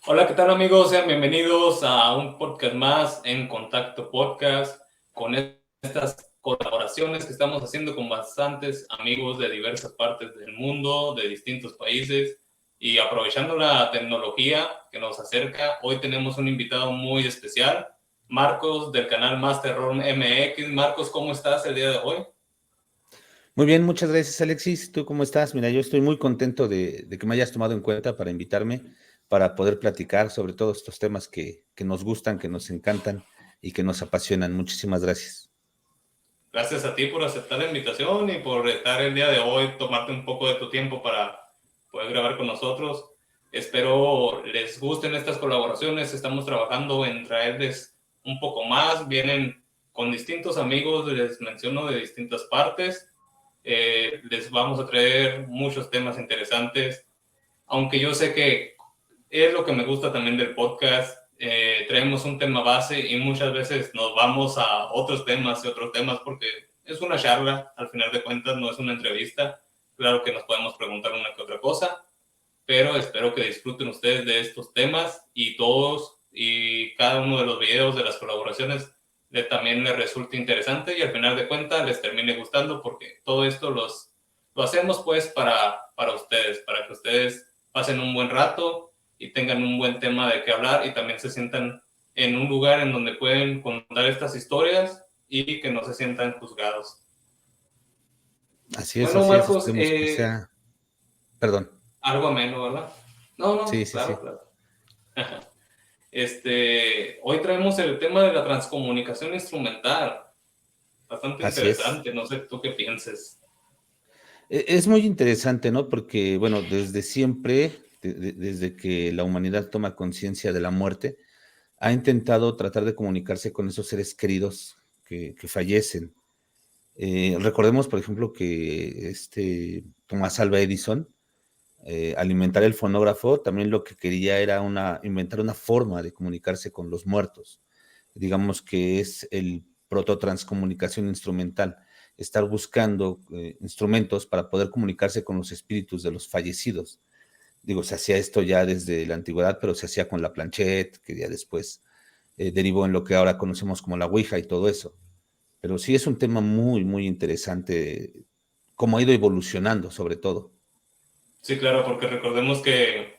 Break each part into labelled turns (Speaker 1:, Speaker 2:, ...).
Speaker 1: Hola, ¿qué tal amigos? Sean bienvenidos a un podcast más en Contacto Podcast con estas colaboraciones que estamos haciendo con bastantes amigos de diversas partes del mundo, de distintos países y aprovechando la tecnología que nos acerca. Hoy tenemos un invitado muy especial, Marcos del canal Más Terror MX. Marcos, ¿cómo estás el día de hoy?
Speaker 2: Muy bien, muchas gracias, Alexis. ¿Tú cómo estás? Mira, yo estoy muy contento de que me hayas tomado en cuenta para invitarme, para poder platicar sobre todos estos temas que nos gustan, que nos encantan y que nos apasionan. Muchísimas gracias.
Speaker 1: Gracias a ti por aceptar la invitación y por estar el día de hoy, tomarte un poco de tu tiempo para poder grabar con nosotros. Espero les gusten estas colaboraciones. Estamos trabajando en traerles un poco más. Vienen con distintos amigos, les menciono, de distintas partes. Les vamos a traer muchos temas interesantes. Aunque yo sé que es lo que me gusta también del podcast. Traemos un tema base y muchas veces nos vamos a otros temas y otros temas porque es una charla, al final de cuentas no es una entrevista. Claro que nos podemos preguntar una que otra cosa, pero espero que disfruten ustedes de estos temas y todos y cada uno de los videos de las colaboraciones también les resulte interesante y al final de cuentas les termine gustando porque todo esto lo hacemos pues para ustedes, para que ustedes pasen un buen rato y tengan un buen tema de qué hablar y también se sientan en un lugar en donde pueden contar estas historias y que no se sientan juzgados.
Speaker 2: Así es,
Speaker 1: Bueno,
Speaker 2: así es.
Speaker 1: Marcos,
Speaker 2: Esperemos que sea. Perdón.
Speaker 1: algo ameno, ¿verdad? No,
Speaker 2: Sí,
Speaker 1: no,
Speaker 2: sí, sí.
Speaker 1: claro, claro. Hoy traemos el tema de la transcomunicación instrumental. Bastante
Speaker 2: Así es.
Speaker 1: interesante, no sé tú qué pienses.
Speaker 2: Es muy interesante, ¿no? Porque, bueno, desde siempre, desde que la humanidad toma conciencia de la muerte, ha intentado tratar de comunicarse con esos seres queridos que fallecen. Recordemos, por ejemplo, que Tomás Alva Edison, al inventar el fonógrafo, también lo que quería era inventar una forma de comunicarse con los muertos. Digamos que es el prototranscomunicación instrumental, estar buscando instrumentos para poder comunicarse con los espíritus de los fallecidos. Digo, se hacía esto ya desde la antigüedad, pero se hacía con la planchette, que ya después derivó en lo que ahora conocemos como la Ouija y todo eso. Pero sí es un tema muy, muy interesante, cómo ha ido evolucionando, sobre todo.
Speaker 1: Sí, claro, porque recordemos que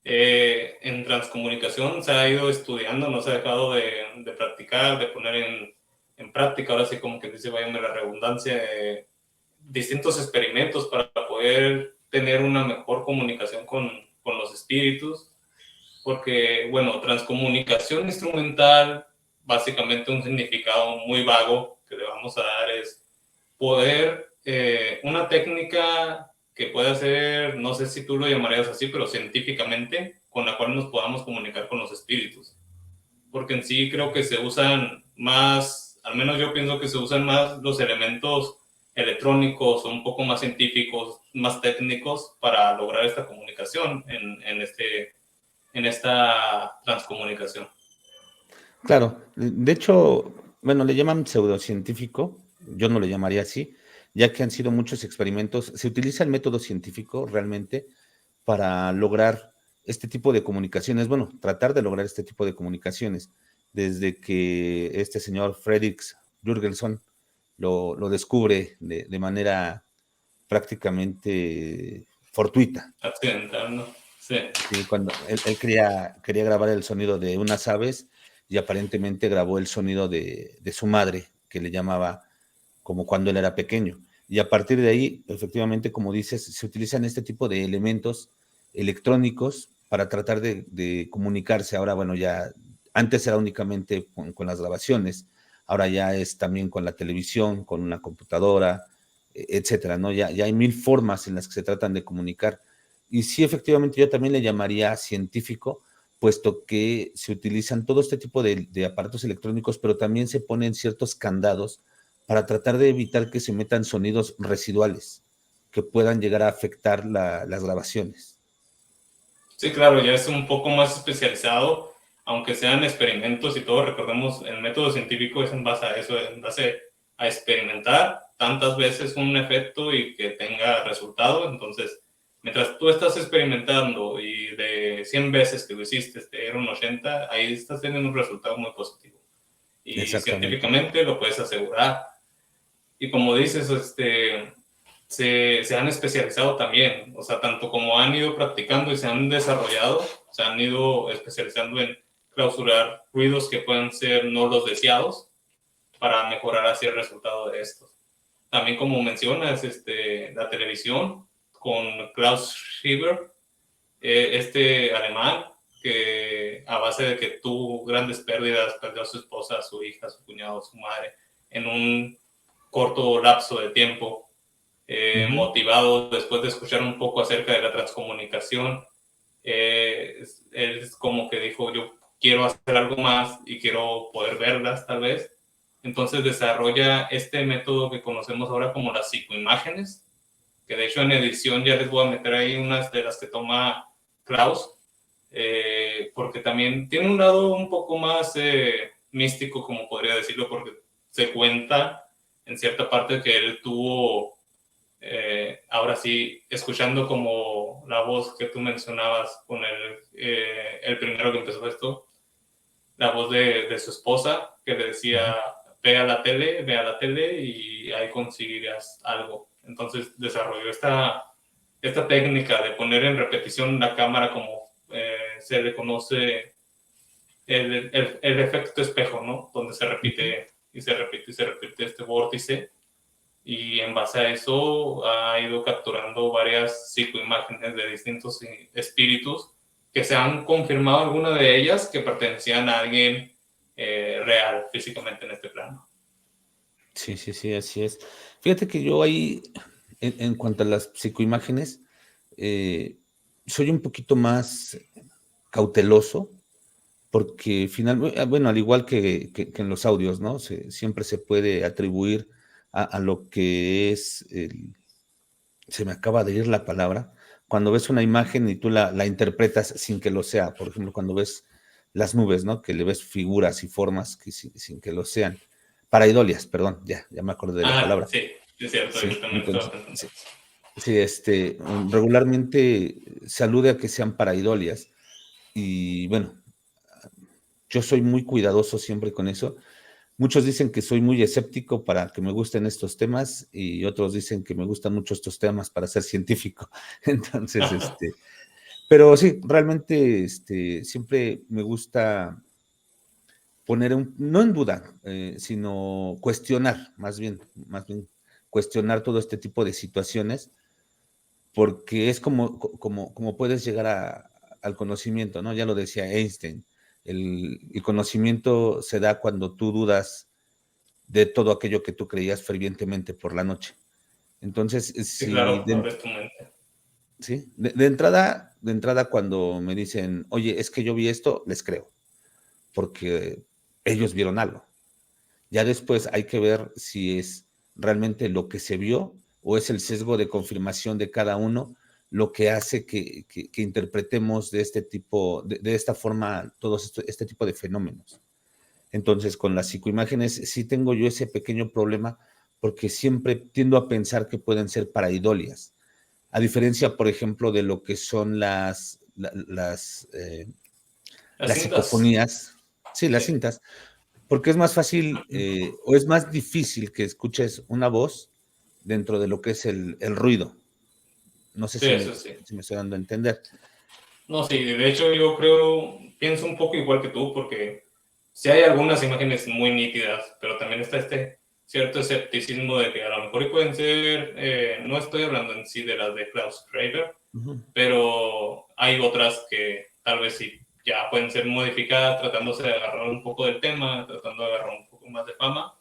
Speaker 1: en transcomunicación se ha ido estudiando, no se ha dejado de practicar, de poner en práctica, ahora sí como que dice, váyame la redundancia, distintos experimentos para poder tener una mejor comunicación con los espíritus, porque, bueno, transcomunicación instrumental, básicamente un significado muy vago que le vamos a dar es poder, una técnica que puede ser, no sé si tú lo llamarías así, pero científicamente, con la cual nos podamos comunicar con los espíritus. Porque en sí creo que se usan más, al menos yo pienso que se usan más los elementos electrónicos o un poco más científicos, más técnicos para lograr esta comunicación en esta transcomunicación.
Speaker 2: Claro, de hecho, bueno, le llaman pseudocientífico, yo no le llamaría así, ya que han sido muchos experimentos. Se utiliza el método científico realmente para lograr este tipo de comunicaciones, bueno, tratar de lograr este tipo de comunicaciones, desde que este señor Frederick Jürgenson lo descubre de manera prácticamente fortuita.
Speaker 1: Accidental, ¿no? Sí.
Speaker 2: Sí, cuando él quería grabar el sonido de unas aves y aparentemente grabó el sonido de su madre, que le llamaba como cuando él era pequeño. Y a partir de ahí, efectivamente, como dices, se utilizan este tipo de elementos electrónicos para tratar de comunicarse. Ahora, bueno, ya antes era únicamente con las grabaciones, ahora ya es también con la televisión, con una computadora, etcétera, ¿no? Ya hay mil formas en las que se tratan de comunicar. Y sí, efectivamente, yo también le llamaría científico, puesto que se utilizan todo este tipo de aparatos electrónicos, pero también se ponen ciertos candados para tratar de evitar que se metan sonidos residuales que puedan llegar a afectar las grabaciones.
Speaker 1: Sí, claro, ya es un poco más especializado, aunque sean experimentos y todo. Recordemos, el método científico es en base a eso, en base a experimentar tantas veces un efecto y que tenga resultado. Entonces, mientras tú estás experimentando y de 100 veces que lo hiciste te dieron 80, ahí estás teniendo un resultado muy positivo. Y
Speaker 2: Exactamente.
Speaker 1: científicamente lo puedes asegurar. Y como dices, se han especializado también, o sea, tanto como han ido practicando y se han desarrollado, se han ido especializando en clausurar ruidos que puedan ser no los deseados para mejorar así el resultado de estos. También como mencionas, la televisión con Klaus Schieber, alemán, que a base de que tuvo grandes pérdidas, perdió a su esposa, a su hija, a su cuñado, a su madre, en un corto lapso de tiempo, motivado después de escuchar un poco acerca de la transcomunicación, él es como que dijo, yo quiero hacer algo más y quiero poder verlas tal vez. Entonces desarrolla este método que conocemos ahora como las psicoimágenes, que de hecho en edición ya les voy a meter ahí unas de las que toma Klaus, porque también tiene un lado un poco más místico, como podría decirlo, porque se cuenta en cierta parte que él tuvo, ahora sí, escuchando como la voz que tú mencionabas con el primero que empezó esto, la voz de su esposa, que le decía, ve a la tele y ahí conseguirás algo. Entonces desarrolló esta técnica de poner en repetición la cámara como se le conoce el efecto espejo, ¿no? Donde se repite y se repite y se repite este vórtice, y en base a eso ha ido capturando varias psicoimágenes de distintos espíritus que se han confirmado, algunas de ellas que pertenecían a alguien real físicamente en este plano.
Speaker 2: Sí, sí, sí, así es. Fíjate que yo ahí, en cuanto a las psicoimágenes, soy un poquito más cauteloso, porque finalmente, bueno, al igual que en los audios, ¿no? Siempre se puede atribuir a lo que es se me acaba de ir la palabra, cuando ves una imagen y tú la interpretas sin que lo sea. Por ejemplo, cuando ves las nubes, ¿no? Que le ves figuras y formas que sin que lo sean. Paraidolias, perdón, ya me acordé de la
Speaker 1: Ah,
Speaker 2: palabra.
Speaker 1: sí, es cierto, yo
Speaker 2: Sí,
Speaker 1: también estaba
Speaker 2: entonces,
Speaker 1: pensando.
Speaker 2: sí, sí, regularmente se alude a que sean paraidolias. Y bueno, yo soy muy cuidadoso siempre con eso. Muchos dicen que soy muy escéptico para que me gusten estos temas y otros dicen que me gustan mucho estos temas para ser científico. Entonces, pero sí, realmente siempre me gusta poner no en duda, sino cuestionar, más bien cuestionar todo este tipo de situaciones, porque es como puedes llegar al conocimiento, ¿no? Ya lo decía Einstein, el conocimiento se da cuando tú dudas de todo aquello que tú creías fervientemente por la noche. Entonces,
Speaker 1: Sí, claro, abres tu mente.
Speaker 2: ¿sí? De entrada, cuando me dicen, oye, es que yo vi esto, les creo, porque ellos vieron algo. Ya después hay que ver si es realmente lo que se vio o es el sesgo de confirmación de cada uno lo que hace que interpretemos de este tipo, de esta forma, todos este tipo de fenómenos. Entonces, con las psicoimágenes sí tengo yo ese pequeño problema porque siempre tiendo a pensar que pueden ser paraidolias. A diferencia, por ejemplo, de lo que son
Speaker 1: Las
Speaker 2: las
Speaker 1: cintas,
Speaker 2: psicofonías, sí, las
Speaker 1: sí,
Speaker 2: cintas, porque es más fácil o es más difícil que escuches una voz dentro de lo que es el ruido. No sé
Speaker 1: sí, eso sí.
Speaker 2: si me estoy dando a entender.
Speaker 1: No, sí, de hecho yo pienso un poco igual que tú, porque sí hay algunas imágenes muy nítidas, pero también está este cierto escepticismo de que a lo mejor pueden ser, no estoy hablando en sí de las de Klaus Schreiber,
Speaker 2: Ujú.
Speaker 1: pero hay otras que tal vez sí ya pueden ser modificadas tratándose de agarrar un poco del tema, tratando de agarrar un poco más de fama.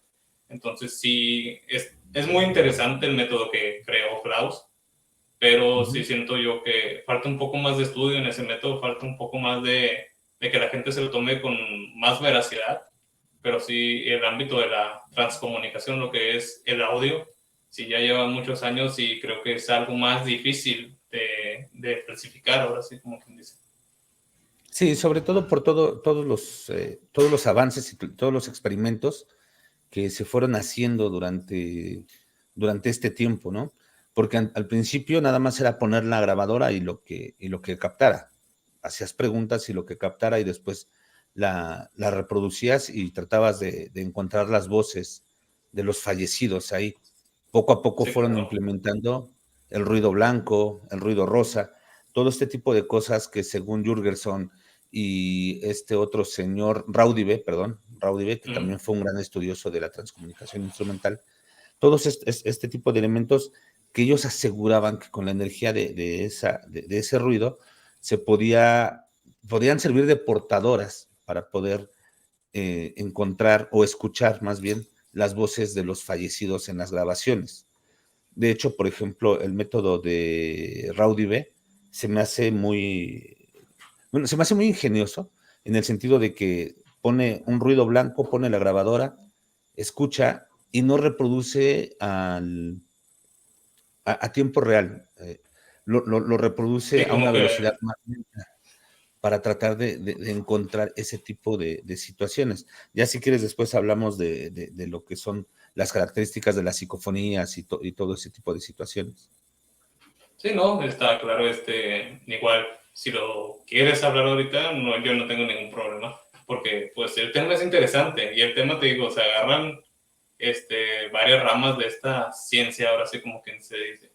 Speaker 1: Entonces sí, es muy interesante el método que creó Klaus, pero sí
Speaker 2: Ujú.
Speaker 1: siento yo que falta un poco más de estudio en ese método, falta un poco más de que la gente se lo tome con más veracidad, pero sí el ámbito de la transcomunicación, lo que es el audio, sí ya lleva muchos años y creo que es algo más difícil de clasificar, ahora sí, como quien dice.
Speaker 2: Sí, sobre todo por todos los avances y todos los experimentos que se fueron haciendo durante durante este tiempo, ¿no? Porque al principio nada más era poner la grabadora y lo que captara. Hacías preguntas y lo que captara y después la reproducías y tratabas de encontrar las voces de los fallecidos ahí. Poco a poco
Speaker 1: Sí,
Speaker 2: fueron
Speaker 1: claro.
Speaker 2: implementando el ruido blanco, el ruido rosa, todo este tipo de cosas que según Jurgenson y este otro señor, Raudive, que
Speaker 1: Mm.
Speaker 2: también fue un gran estudioso de la transcomunicación instrumental, todos este tipo de elementos que ellos aseguraban que con la energía de ese ruido se podían servir de portadoras para poder encontrar o escuchar más bien las voces de los fallecidos en las grabaciones. De hecho, por ejemplo, el método de Rowdy B se me hace se me hace muy ingenioso en el sentido de que pone un ruido blanco, pone la grabadora, escucha y no reproduce a tiempo real. Lo reproduce
Speaker 1: Sí,
Speaker 2: a una
Speaker 1: como
Speaker 2: velocidad
Speaker 1: que
Speaker 2: más lenta para tratar de encontrar ese tipo de situaciones. Ya si quieres después hablamos de lo que son las características de las psicofonías y todo ese tipo de situaciones.
Speaker 1: sí, no, está claro, igual, si lo quieres hablar ahorita, no, yo no tengo ningún problema, porque pues el tema es interesante y el tema, te digo, se agarran varias ramas de esta ciencia, ahora sí como que se dice,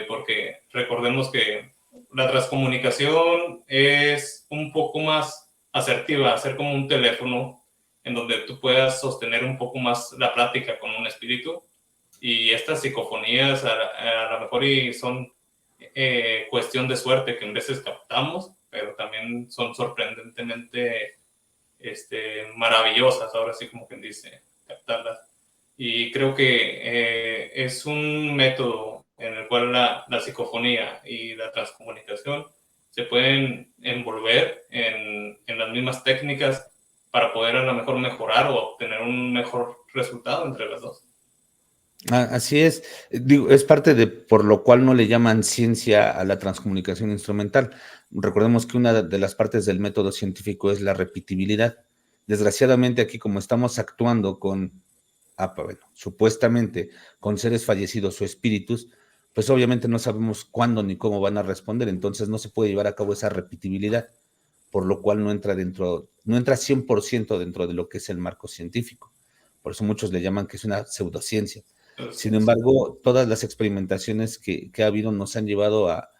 Speaker 1: porque recordemos que la transcomunicación es un poco más asertiva, hacer como un teléfono en donde tú puedas sostener un poco más la plática con un espíritu y estas psicofonías a lo mejor y son cuestión de suerte que en veces captamos, pero también son sorprendentemente maravillosas, ahora sí como quien dice, captarlas. Y creo que es un método en el cual la psicofonía y la transcomunicación se pueden envolver en las mismas técnicas para poder a lo mejor mejorar o obtener un mejor resultado entre las dos.
Speaker 2: Así es, digo, es parte de por lo cual no le llaman ciencia a la transcomunicación instrumental. Recordemos que una de las partes del método científico es la repetibilidad. Desgraciadamente aquí como estamos actuando bueno, supuestamente con seres fallecidos o espíritus, pues obviamente no sabemos cuándo ni cómo van a responder, entonces no se puede llevar a cabo esa repetibilidad, por lo cual no entra 100% dentro de lo que es el marco científico. Por eso muchos le llaman que es una pseudociencia. Sin
Speaker 1: Entonces,
Speaker 2: embargo, todas las experimentaciones que ha habido nos han llevado a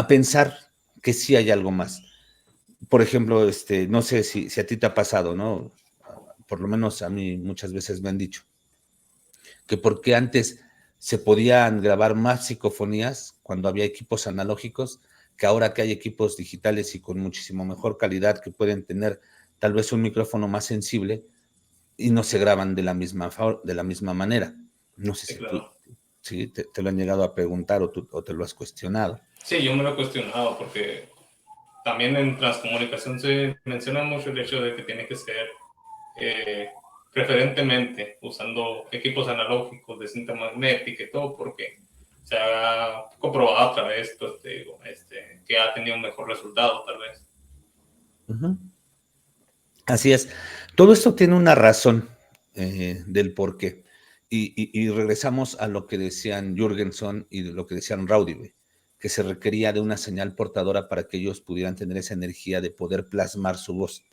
Speaker 2: pensar que sí hay algo más. Por ejemplo, no sé si a ti te ha pasado, ¿no? Por lo menos a mí muchas veces me han dicho que porque antes se podían grabar más psicofonías cuando había equipos analógicos, que ahora que hay equipos digitales y con muchísimo mejor calidad que pueden tener tal vez un micrófono más sensible y no se graban de la misma manera. No sé
Speaker 1: sí,
Speaker 2: si tú
Speaker 1: claro.
Speaker 2: sí, te lo han llegado a preguntar o te lo has cuestionado.
Speaker 1: Sí, yo me lo he cuestionado porque también en transcomunicación se menciona mucho el hecho de que tiene que ser eh, preferentemente usando equipos analógicos de cinta magnética y todo, porque se ha comprobado otra vez, pues te digo, que ha tenido un mejor resultado, tal vez.
Speaker 2: Ujú. Así es. Todo esto tiene una razón del por qué. Y regresamos a lo que decían Jürgenson y de lo que decían Raudive, que se requería de una señal portadora para que ellos pudieran tener esa energía de poder plasmar su voz.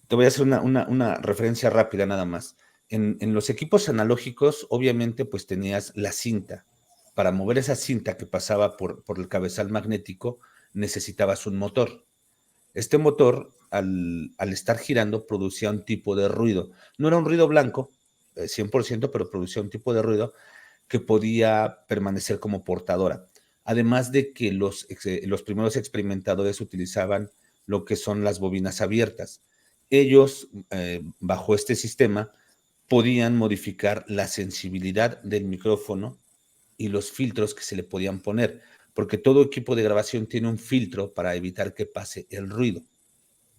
Speaker 2: Te voy a hacer una referencia rápida nada más. En los equipos analógicos, obviamente, pues tenías la cinta. Para mover esa cinta que pasaba por el cabezal magnético, necesitabas un motor. Este motor, al estar girando, producía un tipo de ruido. No era un ruido blanco, 100%, pero producía un tipo de ruido que podía permanecer como portadora. Además de que los primeros experimentadores utilizaban lo que son las bobinas abiertas. Ellos, bajo este sistema, podían modificar la sensibilidad del micrófono y los filtros que se le podían poner, porque todo equipo de grabación tiene un filtro para evitar que pase el ruido.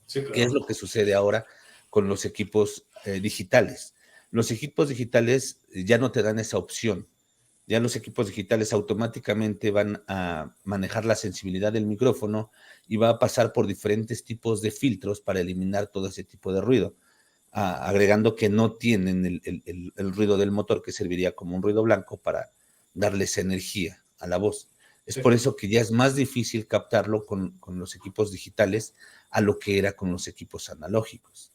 Speaker 1: Sí,
Speaker 2: ¿Qué es
Speaker 1: claro.
Speaker 2: lo que sucede ahora con los equipos digitales? Los equipos digitales ya no te dan esa opción. Ya los equipos digitales automáticamente van a manejar la sensibilidad del micrófono y va a pasar por diferentes tipos de filtros para eliminar todo ese tipo de ruido. agregando que no tienen el ruido del motor, que serviría como un ruido blanco para darles energía a la voz. Es
Speaker 1: Sí.
Speaker 2: por eso que ya es más difícil captarlo con los equipos digitales a lo que era con los equipos analógicos.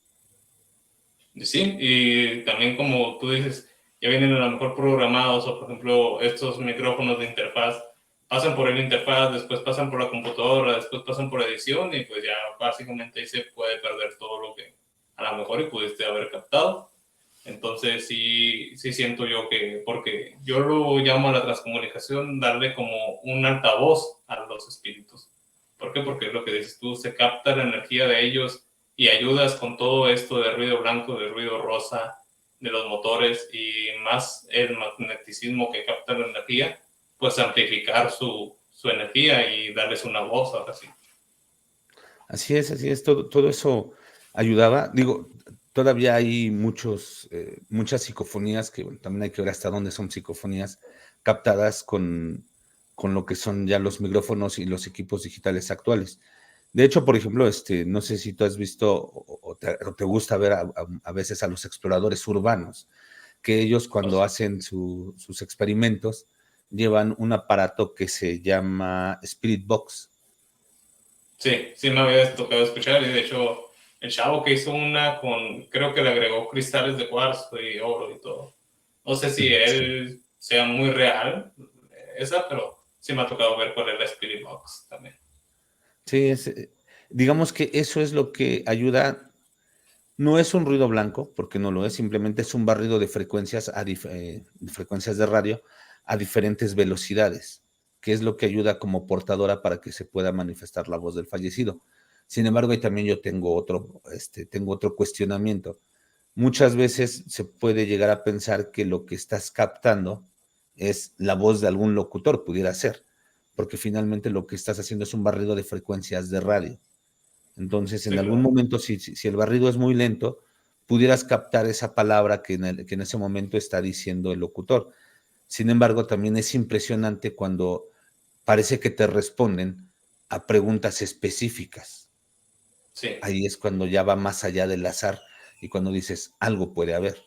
Speaker 1: Sí, y también como tú dices, ya vienen a lo mejor programados, o por ejemplo, estos micrófonos de interfaz pasan por el interfaz, después pasan por la computadora, después pasan por edición, y pues ya básicamente ahí se puede perder todo lo que a lo mejor y pudiste haber captado. Entonces sí siento yo que, porque yo lo llamo a la transcomunicación, darle como un altavoz a los espíritus. ¿Por qué? Porque es lo que dices tú, se capta la energía de ellos y ayudas con todo esto de ruido blanco, de ruido rosa, de los motores y más el magneticismo que capta la energía, pues amplificar su energía y darles una voz ahora sí.
Speaker 2: Así es, todo eso ayudaba. Digo, todavía hay muchas psicofonías que bueno, también hay que ver hasta dónde son psicofonías captadas con lo que son ya los micrófonos y los equipos digitales actuales. De hecho, por ejemplo, no sé si tú has visto o te gusta ver a veces a los exploradores urbanos, que ellos cuando hacen sus experimentos llevan un aparato que se llama Spirit Box.
Speaker 1: Sí me había tocado escuchar, y de hecho el chavo que hizo una con, creo que le agregó cristales de cuarzo y oro y todo. No sé si
Speaker 2: Sí.
Speaker 1: él sea muy real esa, pero sí me ha tocado ver cuál es la Spirit Box también.
Speaker 2: Sí, digamos que eso es lo que ayuda. No es un ruido blanco, porque no lo es, simplemente es un barrido de frecuencias, frecuencias de radio a diferentes velocidades, que es lo que ayuda como portadora para que se pueda manifestar la voz del fallecido. Sin embargo, y también yo tengo otro cuestionamiento. Muchas veces se puede llegar a pensar que lo que estás captando es la voz de algún locutor, pudiera ser, porque finalmente lo que estás haciendo es un barrido de frecuencias de radio. Entonces, en
Speaker 1: Sí,
Speaker 2: algún
Speaker 1: claro.
Speaker 2: momento, si el barrido es muy lento, pudieras captar esa palabra que en ese momento está diciendo el locutor. Sin embargo, también es impresionante cuando parece que te responden a preguntas específicas.
Speaker 1: Sí,
Speaker 2: Ahí es cuando ya va más allá del azar y cuando dices, algo puede haber.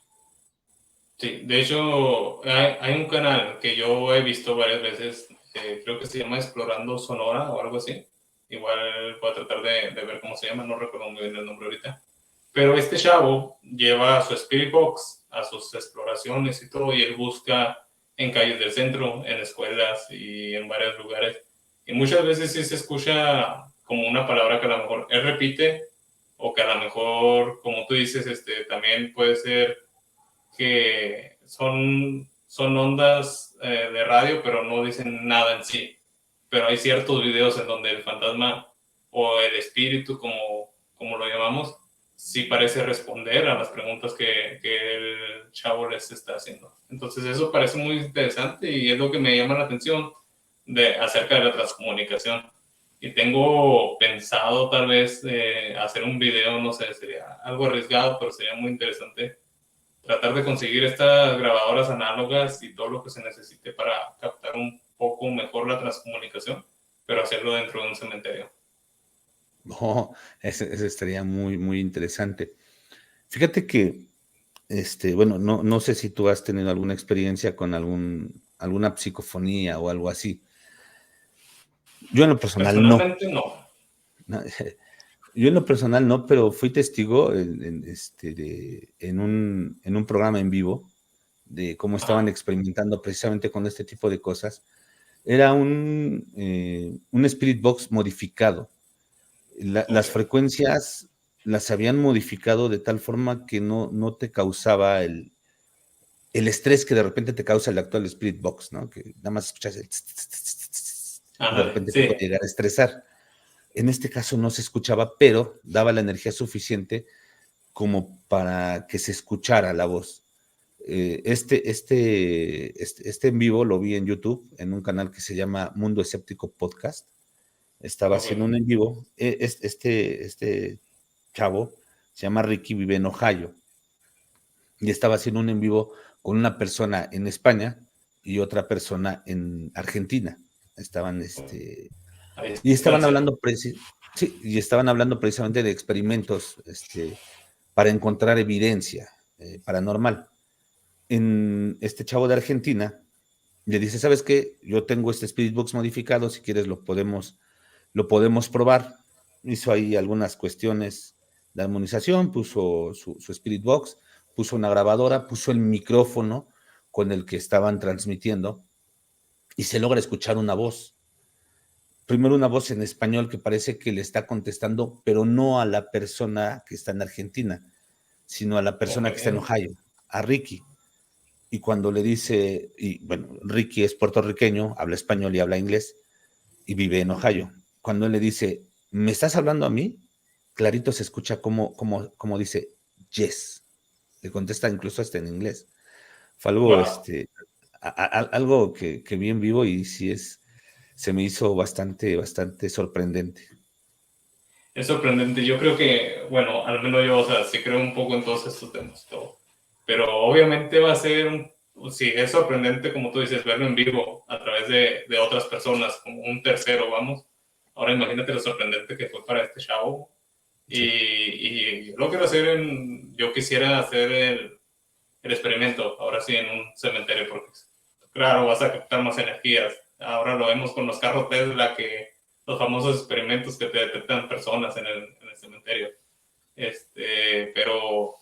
Speaker 1: sí. De hecho, hay un canal que yo he visto varias veces, creo que se llama Explorando Sonora o algo así. Igual voy a tratar de ver cómo se llama, no recuerdo muy bien el nombre ahorita. Pero este chavo lleva su Spirit Box a sus exploraciones y todo, y él busca en calles del centro, en escuelas y en varios lugares. Y muchas veces sí se escucha como una palabra que a lo mejor él repite, o que a lo mejor, como tú dices, también puede ser que son ondas de radio, pero no dicen nada en sí. Pero hay ciertos videos en donde el fantasma o el espíritu, como lo llamamos, sí parece responder a las preguntas que el chavo les está haciendo. Entonces eso parece muy interesante y es lo que me llama la atención acerca de la transcomunicación. Y tengo pensado tal vez hacer un video, no sé, sería algo arriesgado, pero sería muy interesante tratar de conseguir estas grabadoras análogas y todo lo que se necesite para captar un poco mejor la transcomunicación, pero hacerlo dentro de un cementerio.
Speaker 2: Oh, ese estaría muy, muy interesante. Fíjate que, bueno, no sé si tú has tenido alguna experiencia con alguna psicofonía o algo así. Yo en lo personal no.
Speaker 1: Personalmente no.
Speaker 2: No, yo en lo personal no, pero fui testigo en un programa en vivo de cómo estaban
Speaker 1: Ajá.
Speaker 2: experimentando precisamente con este tipo de cosas. Era un Spirit Box modificado.
Speaker 1: Ok.
Speaker 2: Las frecuencias las habían modificado de tal forma que no te causaba el estrés que de repente te causa el actual Spirit Box, ¿no? Que nada más escuchas el tss, tss, tss, tss, tss, y de
Speaker 1: Ándale,
Speaker 2: repente te
Speaker 1: sí.
Speaker 2: puede llegar a estresar. En este caso no se escuchaba, pero daba la energía suficiente como para que se escuchara la voz. Este en vivo lo vi en YouTube, en un canal que se llama Mundo Escéptico Podcast. Estaba
Speaker 1: Ok.
Speaker 2: haciendo un en vivo. Este chavo se llama Ricky, vive en Ohio, y estaba haciendo un en vivo con una persona en España y otra persona en Argentina. Estaban,
Speaker 1: Ahí
Speaker 2: y
Speaker 1: está el
Speaker 2: estaban
Speaker 1: centro.
Speaker 2: hablando, sí, y estaban hablando precisamente de experimentos, para encontrar evidencia paranormal. En este chavo de Argentina le dice, ¿sabes qué? Yo tengo este Spirit Box modificado, si quieres lo podemos probar. Hizo ahí algunas cuestiones de armonización, puso su Spirit Box, puso una grabadora, puso el micrófono con el que estaban transmitiendo y se logra escuchar una voz. Primero una voz en español que parece que le está contestando, pero no a la persona que está en Argentina, sino a la persona que está en
Speaker 1: Ok.
Speaker 2: Ohio, a Ricky. Y cuando le dice, y bueno, Ricky es puertorriqueño, habla español y habla inglés, y vive en Ohio. Cuando él le dice, ¿me estás hablando a mí? Clarito se escucha como dice, yes. Le contesta incluso hasta en inglés. Fue algo,
Speaker 1: Wow.
Speaker 2: algo que vi en vivo y sí se me hizo bastante sorprendente.
Speaker 1: Es sorprendente. Yo creo que, bueno, al menos yo, o sea, sí creo un poco en todos estos temas, todo. Pero obviamente va a ser, sí, es sorprendente, como tú dices, verlo en vivo a través de otras personas, como un tercero, vamos. Ahora imagínate lo sorprendente que fue para este chavo.
Speaker 2: Sí.
Speaker 1: Y yo lo quiero hacer yo quisiera hacer el experimento, ahora sí, en un cementerio, porque claro, vas a captar más energías. Ahora lo vemos con los carros Tesla, que los famosos experimentos que te detectan personas en el cementerio. Pero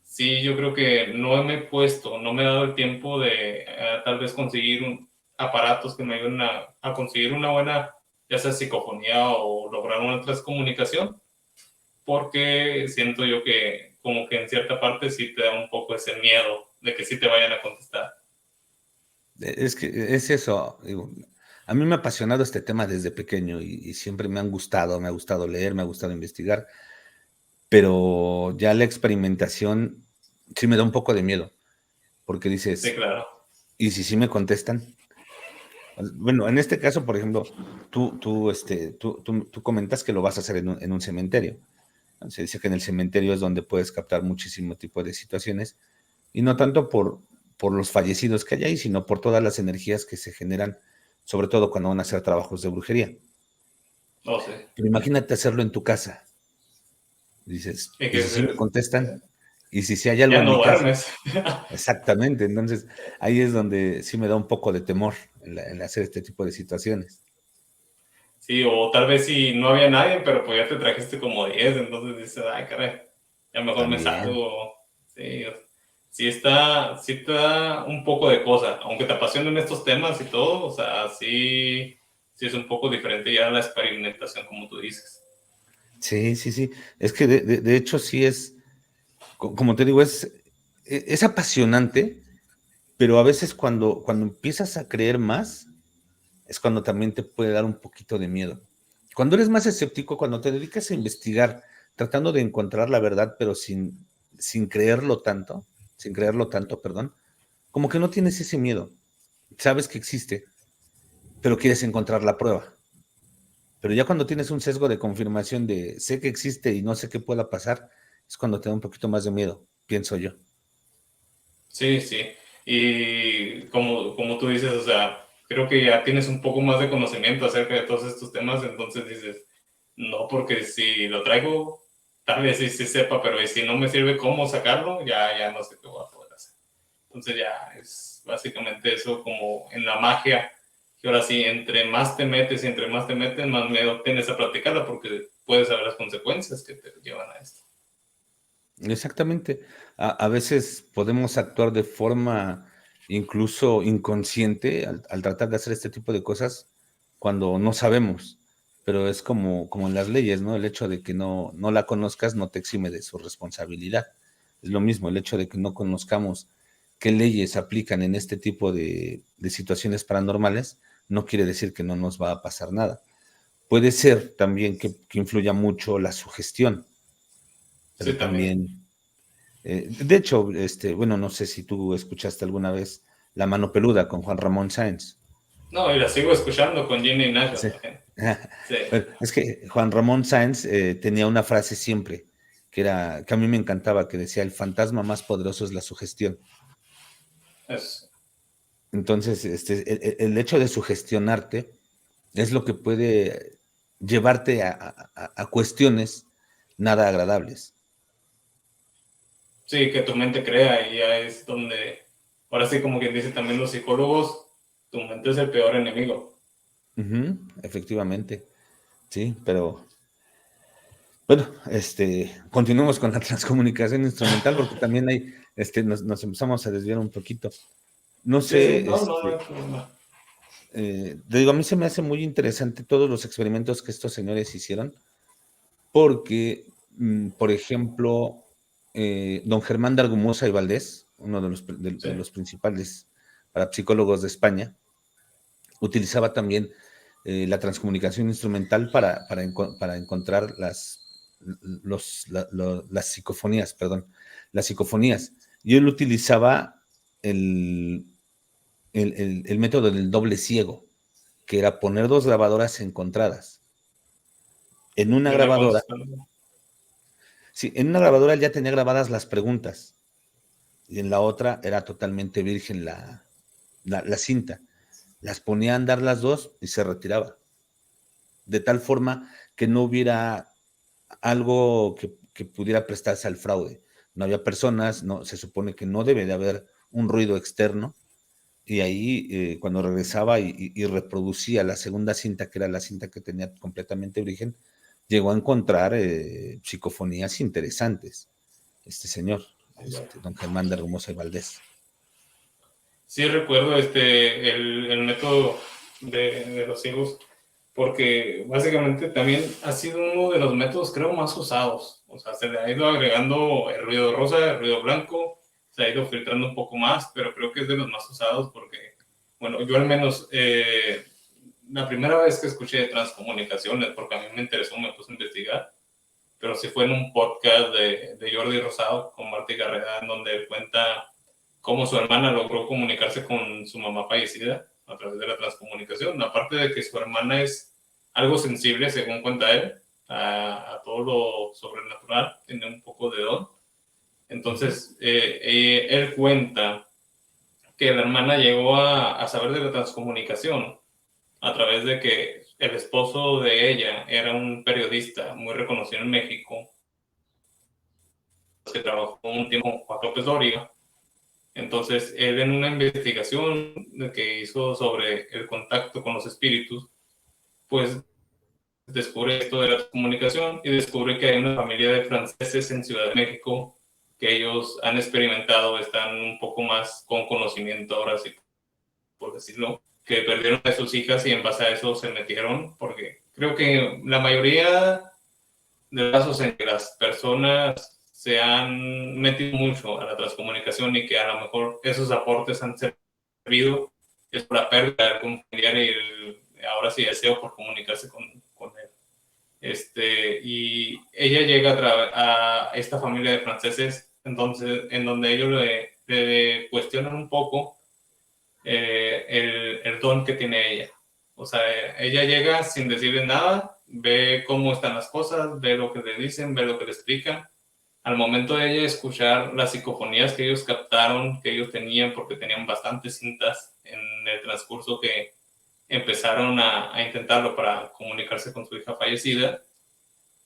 Speaker 1: sí, yo creo que no me he puesto, no me he dado el tiempo de tal vez conseguir aparatos que me ayuden a conseguir una buena, ya sea psicofonía o lograr una transcomunicación, porque siento yo que como que en cierta parte sí te da un poco ese miedo de que sí te vayan a contestar.
Speaker 2: Es que es eso. Digo, a mí me ha apasionado este tema desde pequeño y siempre me ha gustado leer, me ha gustado investigar, pero ya la experimentación sí me da un poco de miedo, porque
Speaker 1: Sí,
Speaker 2: dices,
Speaker 1: claro.
Speaker 2: ¿y si sí me contestan? Bueno, en este caso, por ejemplo, tú comentas que lo vas a hacer en un cementerio. Se dice que en el cementerio es donde puedes captar muchísimo tipo de situaciones, y no tanto por los fallecidos que hay ahí, sino por todas las energías que se generan, sobre todo cuando van a hacer trabajos de brujería.
Speaker 1: No sé.
Speaker 2: Pero imagínate hacerlo en tu casa. Dices,
Speaker 1: Y
Speaker 2: ¿y si sí me
Speaker 1: que
Speaker 2: contestan? ¿Y si sí hay algo
Speaker 1: ya
Speaker 2: en
Speaker 1: no
Speaker 2: mi casa?
Speaker 1: duermes.
Speaker 2: Exactamente, entonces ahí es donde sí me da un poco de temor en hacer este tipo de situaciones.
Speaker 1: Sí, o tal vez si no había nadie, pero pues ya te trajiste como 10, entonces dices, ay, caray, ya mejor me
Speaker 2: También,
Speaker 1: salgo. Sí, sí te da un poco de cosa, aunque te apasionen estos temas y todo, o sea, sí es un poco diferente ya la experimentación, como tú dices.
Speaker 2: sí, sí, sí. Es que de hecho sí es, como te digo, es apasionante, pero a veces cuando empiezas a creer más, es cuando también te puede dar un poquito de miedo. Cuando eres más escéptico, cuando te dedicas a investigar, tratando de encontrar la verdad, pero sin sin creerlo tanto, perdón, como que no tienes ese miedo. Sabes que existe, pero quieres encontrar la prueba. Pero ya cuando tienes un sesgo de confirmación de sé que existe y no sé qué pueda pasar, es cuando te da un poquito más de miedo, pienso yo.
Speaker 1: Sí, sí. Y como tú dices, o sea, creo que ya tienes un poco más de conocimiento acerca de todos estos temas, entonces dices, no, porque si lo traigo, tal vez sí, sí sepa, pero ¿y si no me sirve cómo sacarlo? Ya no sé qué voy a poder hacer. Entonces ya es básicamente eso como en la magia, que ahora sí, entre más te metes y entre más te metes, más miedo tienes a practicarla porque puedes saber las consecuencias que te llevan a esto.
Speaker 2: Exactamente. A veces podemos actuar de forma incluso inconsciente al tratar de hacer este tipo de cosas cuando no sabemos, pero es como en las leyes, ¿no? El hecho de que no la conozcas no te exime de su responsabilidad. Es lo mismo, el hecho de que no conozcamos qué leyes aplican en este tipo de situaciones paranormales no quiere decir que no nos va a pasar nada. Puede ser también que influya mucho la sugestión,
Speaker 1: Sí,
Speaker 2: pero
Speaker 1: también.
Speaker 2: también de hecho, bueno, no sé si tú escuchaste alguna vez La mano peluda con Juan Ramón Sáenz.
Speaker 1: No, y la sigo escuchando con Ginny Nash
Speaker 2: Sí.
Speaker 1: también. Sí,
Speaker 2: Bueno, es que Juan Ramón Sáenz tenía una frase siempre que a mí me encantaba, que decía, el fantasma más poderoso es la sugestión.
Speaker 1: es,
Speaker 2: Entonces, el hecho de sugestionarte es lo que puede llevarte a cuestiones nada agradables.
Speaker 1: Sí, que tu mente crea, y ya es donde, ahora sí, como quien dice también los psicólogos, tu mente es el peor enemigo.
Speaker 2: Efectivamente, sí, pero bueno, continuemos con la transcomunicación instrumental porque también hay, nos empezamos a desviar un poquito. No
Speaker 1: Sí, sí,
Speaker 2: sé,
Speaker 1: no, no, no hay problema.
Speaker 2: te digo, a mí se me hace muy interesante todos los experimentos que estos señores hicieron, porque, por ejemplo, don Germán de Argumosa y Valdés, uno
Speaker 1: Sí,
Speaker 2: de los principales parapsicólogos de España, utilizaba también la transcomunicación instrumental para encontrar las psicofonías, perdón, las psicofonías. Y él utilizaba el, el método del doble ciego, que era poner dos grabadoras encontradas. En una
Speaker 1: y una
Speaker 2: grabadora,
Speaker 1: constante.
Speaker 2: sí, en una grabadora él ya tenía grabadas las preguntas, y en la otra era totalmente virgen la cinta. Las ponía a andar las dos y se retiraba. De tal forma que no hubiera algo que pudiera prestarse al fraude. No había personas, no, se supone que no debe de haber un ruido externo, y ahí cuando regresaba y reproducía la segunda cinta, que era la cinta que tenía completamente origen, llegó a encontrar psicofonías interesantes, este señor, don Germán de Hermosa y Valdés.
Speaker 1: Sí, recuerdo el método de los ciegos, porque básicamente también ha sido uno de los métodos, creo, más usados. O sea, se le ha ido agregando el ruido rosa, el ruido blanco, se ha ido filtrando un poco más, pero creo que es de los más usados porque, bueno, yo al menos la primera vez que escuché de transcomunicaciones, porque a mí me interesó, me puse a investigar, pero sí fue en un podcast de Jordi Rosado con Martí Garreda, en donde él cuenta cómo su hermana logró comunicarse con su mamá fallecida a través de la transcomunicación. Aparte de que su hermana es algo sensible, según cuenta él, a todo lo sobrenatural, tiene un poco de don. Entonces, él cuenta que la hermana llegó a saber de la transcomunicación a través de que el esposo de ella era un periodista muy reconocido en México, que trabajó un tiempo con Juan López Dóriga. Entonces, él en una investigación que hizo sobre el contacto con los espíritus, pues descubre esto de la comunicación y descubre que hay una familia de franceses en Ciudad de México que ellos han experimentado, están un poco más con conocimiento ahora sí, por decirlo, que perdieron a sus hijas y en base a eso se metieron, porque creo que la mayoría de casos en que las personas se han metido mucho a la transcomunicación y que a lo mejor esos aportes han servido es por la pérdida de algún familiar y ahora sí deseo por comunicarse con él. Y ella llega a esta familia de franceses, entonces, en donde ellos le cuestionan un poco el don que tiene ella. O sea, ella llega sin decirle nada, ve cómo están las cosas, ve lo que le dicen, ve lo que le explican. Al momento de ella escuchar las psicofonías que ellos captaron, que ellos tenían, porque tenían bastantes cintas en el transcurso que empezaron a intentarlo para comunicarse con su hija fallecida,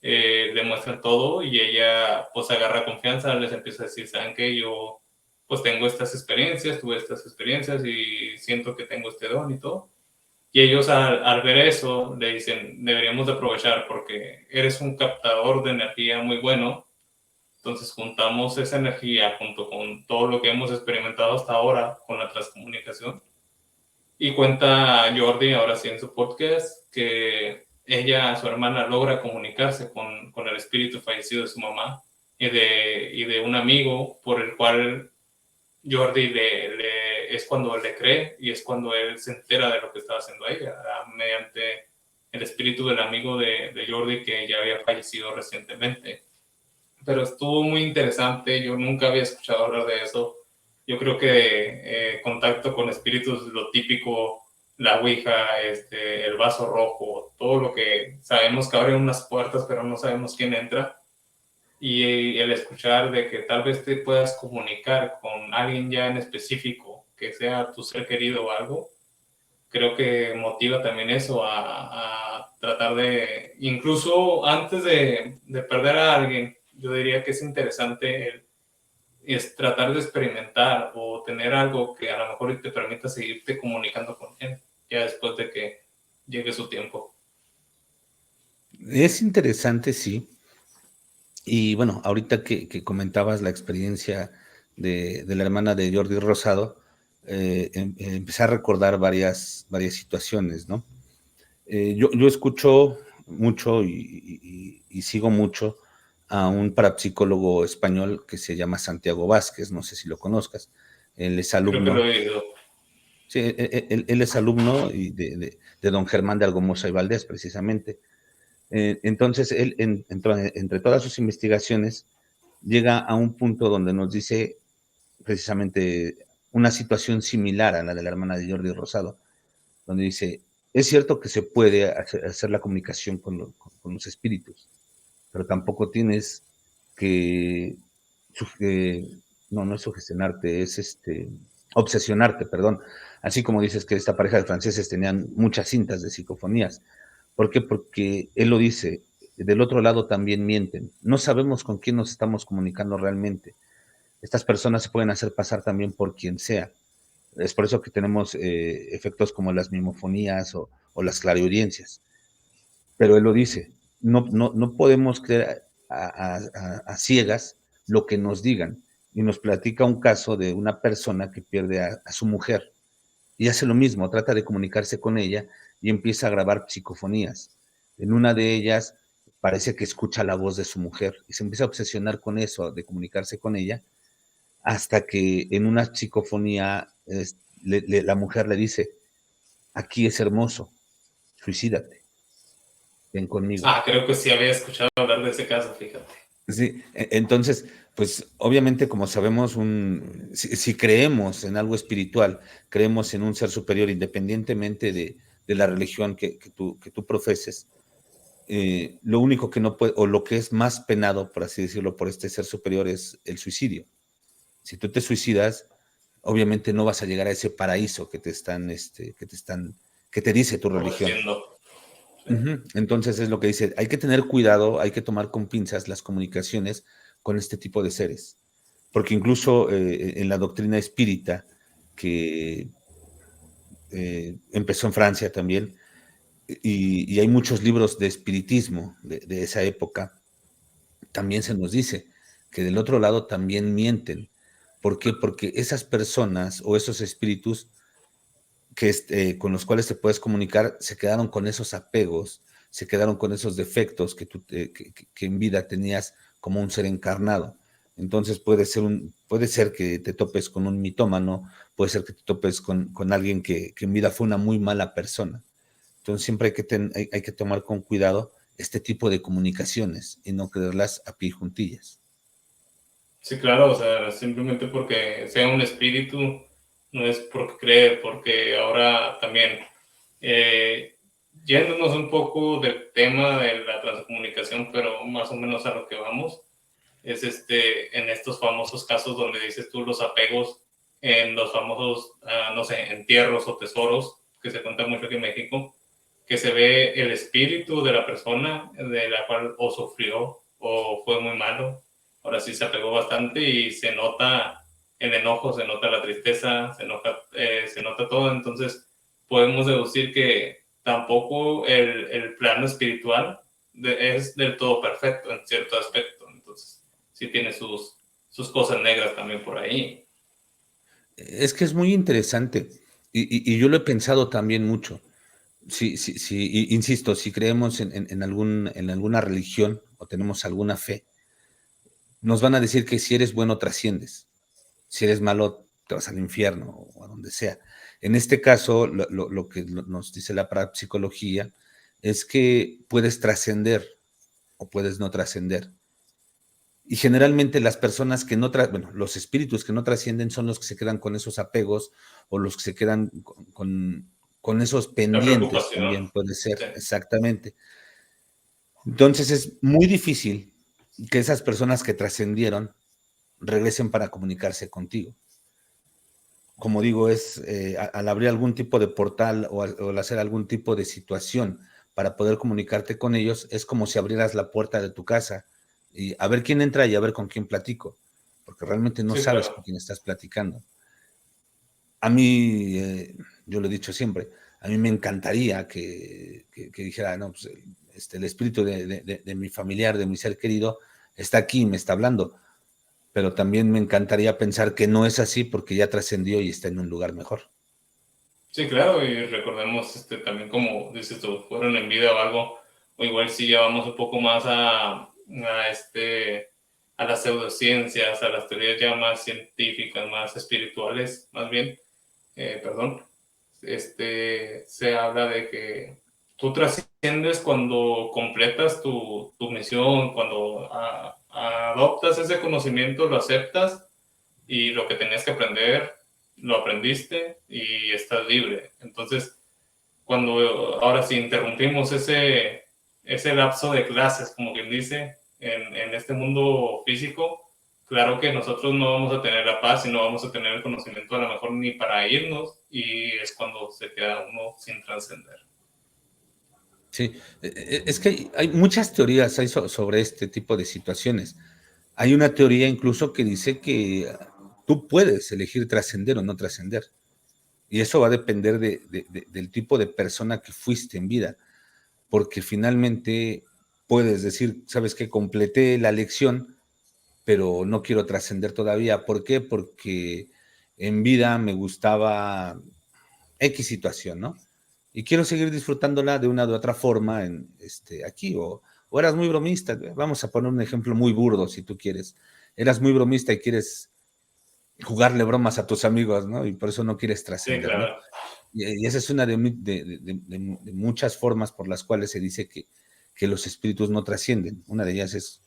Speaker 1: demuestran todo y ella pues agarra confianza, les empieza a decir, ¿saben qué? Yo pues tengo estas experiencias, tuve estas experiencias y siento que tengo este don y todo. Y ellos al ver eso le dicen, deberíamos de aprovechar porque eres un captador de energía muy bueno. Entonces juntamos esa energía junto con todo lo que hemos experimentado hasta ahora con la transcomunicación. Y cuenta Jordi ahora sí en su podcast que ella, su hermana, logra comunicarse con el espíritu fallecido de su mamá y de un amigo por el cual Jordi es cuando le cree y es cuando él se entera de lo que estaba haciendo ella, mediante el espíritu del amigo de Jordi que ya había fallecido recientemente. Pero estuvo muy interesante, yo nunca había escuchado hablar de eso. Yo creo que contacto con espíritus, lo típico, la ouija, el vaso rojo, todo lo que sabemos que abren unas puertas, pero no sabemos quién entra. Y el escuchar de que tal vez te puedas comunicar con alguien ya en específico, que sea tu ser querido o algo, creo que motiva también eso a tratar de, incluso antes de perder a alguien, yo diría que es interesante es tratar de experimentar o tener algo que a lo mejor te permita seguirte comunicando con él, ya después de que llegue su tiempo.
Speaker 2: Es interesante, sí. Y bueno, ahorita que comentabas la experiencia de la hermana de Jordi Rosado, empecé a recordar varias situaciones, ¿no? Yo escucho mucho y sigo mucho a un parapsicólogo español que se llama Santiago Vázquez, no sé si lo conozcas. Él es
Speaker 1: Creo que lo
Speaker 2: alumno,
Speaker 1: he oído.
Speaker 2: sí, él es alumno de don Germán de Algomosa y Valdés, precisamente. Entonces, él, entre todas sus investigaciones, llega a un punto donde nos dice precisamente una situación similar a la de la hermana de Jordi Rosado, donde dice, es cierto que se puede hacer la comunicación con los espíritus, pero tampoco tienes que, no es sugestionarte, es obsesionarte, perdón. Así como dices que esta pareja de franceses tenían muchas cintas de psicofonías. ¿Por qué? Porque él lo dice, del otro lado también mienten. No sabemos con quién nos estamos comunicando realmente. Estas personas se pueden hacer pasar también por quien sea. Es por eso que tenemos efectos como las mimofonías o las clariaudiencias. Pero él lo dice, no podemos creer a ciegas lo que nos digan. Y nos platica un caso de una persona que pierde a su mujer y hace lo mismo, trata de comunicarse con ella y empieza a grabar psicofonías. En una de ellas parece que escucha la voz de su mujer y se empieza a obsesionar con eso, de comunicarse con ella, hasta que en una psicofonía la mujer le dice, aquí es hermoso, suicídate, ven conmigo.
Speaker 1: Creo que sí había escuchado hablar de ese caso, fíjate.
Speaker 2: Sí, entonces, pues obviamente como sabemos, si creemos en algo espiritual, creemos en un ser superior independientemente de la religión que tú profeses, lo único que no puede, o lo que es más penado, por así decirlo, por este ser superior es el suicidio. Si tú te suicidas, obviamente no vas a llegar a ese paraíso que te dice tu religión.
Speaker 1: Ofreciendo. Sí.
Speaker 2: Entonces es lo que dice, hay que tener cuidado, hay que tomar con pinzas las comunicaciones con este tipo de seres, porque incluso en la doctrina espírita, que empezó en Francia también, y hay muchos libros de espiritismo de esa época, también se nos dice que del otro lado también mienten. ¿Por qué? Porque esas personas o esos espíritus con los cuales te puedes comunicar se quedaron con esos apegos, se quedaron con esos defectos que en vida tenías como un ser encarnado. Entonces puede ser que te topes con un mitómano, puede ser que te topes con alguien que en vida fue una muy mala persona. Entonces siempre hay que tomar con cuidado este tipo de comunicaciones y no creerlas a pie juntillas.
Speaker 1: Sí, claro, o sea, simplemente porque sea un espíritu, no es porque cree, porque ahora también, eh, yéndonos un poco del tema de la transcomunicación, pero más o menos a lo que vamos, es en estos famosos casos donde dices tú los apegos en los famosos, no sé, entierros o tesoros, que se cuenta mucho aquí en México, que se ve el espíritu de la persona de la cual o sufrió o fue muy malo. Ahora sí se apegó bastante y se nota el enojo, se nota la tristeza, se nota todo. Entonces podemos deducir que tampoco el plano espiritual es del todo perfecto en cierto aspecto. Entonces sí tiene sus cosas negras también por ahí.
Speaker 2: Es que es muy interesante y yo lo he pensado también mucho. Sí, insisto, si creemos en alguna religión o tenemos alguna fe, nos van a decir que si eres bueno trasciendes, si eres malo te vas al infierno o a donde sea. En este caso, lo que nos dice la parapsicología es que puedes trascender o puedes no trascender. Y generalmente las personas que no, bueno, los espíritus que no trascienden son los que se quedan con esos apegos o los que se quedan con esos
Speaker 1: La
Speaker 2: pendientes,
Speaker 1: preocupación.
Speaker 2: también puede ser,
Speaker 1: Sí.
Speaker 2: exactamente. Entonces es muy difícil que esas personas que trascendieron regresen para comunicarse contigo. Como digo, al abrir algún tipo de portal o al hacer algún tipo de situación para poder comunicarte con ellos, es como si abrieras la puerta de tu casa y a ver quién entra y a ver con quién platico. porque realmente no
Speaker 1: Sí,
Speaker 2: sabes con
Speaker 1: claro.
Speaker 2: quién estás platicando. A mí, yo lo he dicho siempre, a mí me encantaría que dijera, no, pues el espíritu de mi familiar, de mi ser querido, está aquí, me está hablando, pero también me encantaría pensar que no es así porque ya trascendió y está en un lugar mejor.
Speaker 1: Sí, claro, y recordemos también como dices tú, fueron en vida o algo, o igual si llevamos un poco más a las pseudociencias, a las teorías ya más científicas, más espirituales, más bien, perdón, se habla de que tú trasciendes cuando completas tu misión, cuando adoptas ese conocimiento, lo aceptas y lo que tenías que aprender, lo aprendiste y estás libre. Entonces, cuando ahora sí interrumpimos ese lapso de clases, como quien dice, en este mundo físico, claro que nosotros no vamos a tener la paz y no vamos a tener el conocimiento a lo mejor ni para irnos y es cuando se queda uno sin trascender.
Speaker 2: Sí, es que hay muchas teorías sobre este tipo de situaciones. Hay una teoría incluso que dice que tú puedes elegir trascender o no trascender. Y eso va a depender del tipo de persona que fuiste en vida, porque finalmente puedes decir, sabes que completé la lección, pero no quiero trascender todavía. ¿Por qué? Porque en vida me gustaba X situación, ¿no? Y quiero seguir disfrutándola de una u otra forma aquí, o eras muy bromista, vamos a poner un ejemplo muy burdo si tú quieres, eras muy bromista y quieres jugarle bromas a tus amigos, ¿no? Y por eso no quieres
Speaker 1: Sí,
Speaker 2: trascender, ¿no?
Speaker 1: claro.
Speaker 2: Y esa es una de muchas formas por las cuales se dice que los espíritus no trascienden. Una de ellas es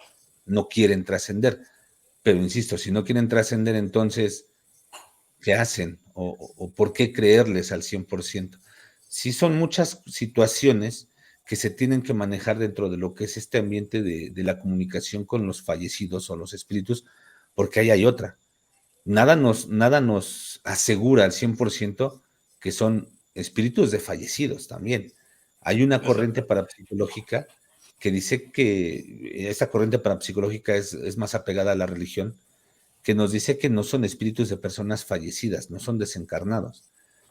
Speaker 2: no quieren trascender. Pero insisto, si no quieren trascender, entonces, ¿qué hacen? O por qué creerles al 100%? Sí son muchas situaciones que se tienen que manejar dentro de lo que es este ambiente de la comunicación con los fallecidos o los espíritus, porque ahí hay otra. Nada nos asegura al 100% que son espíritus de fallecidos también. Hay una corriente
Speaker 1: Exacto.
Speaker 2: parapsicológica que dice que esa corriente parapsicológica es más apegada a la religión, que nos dice que no son espíritus de personas fallecidas, no son desencarnados,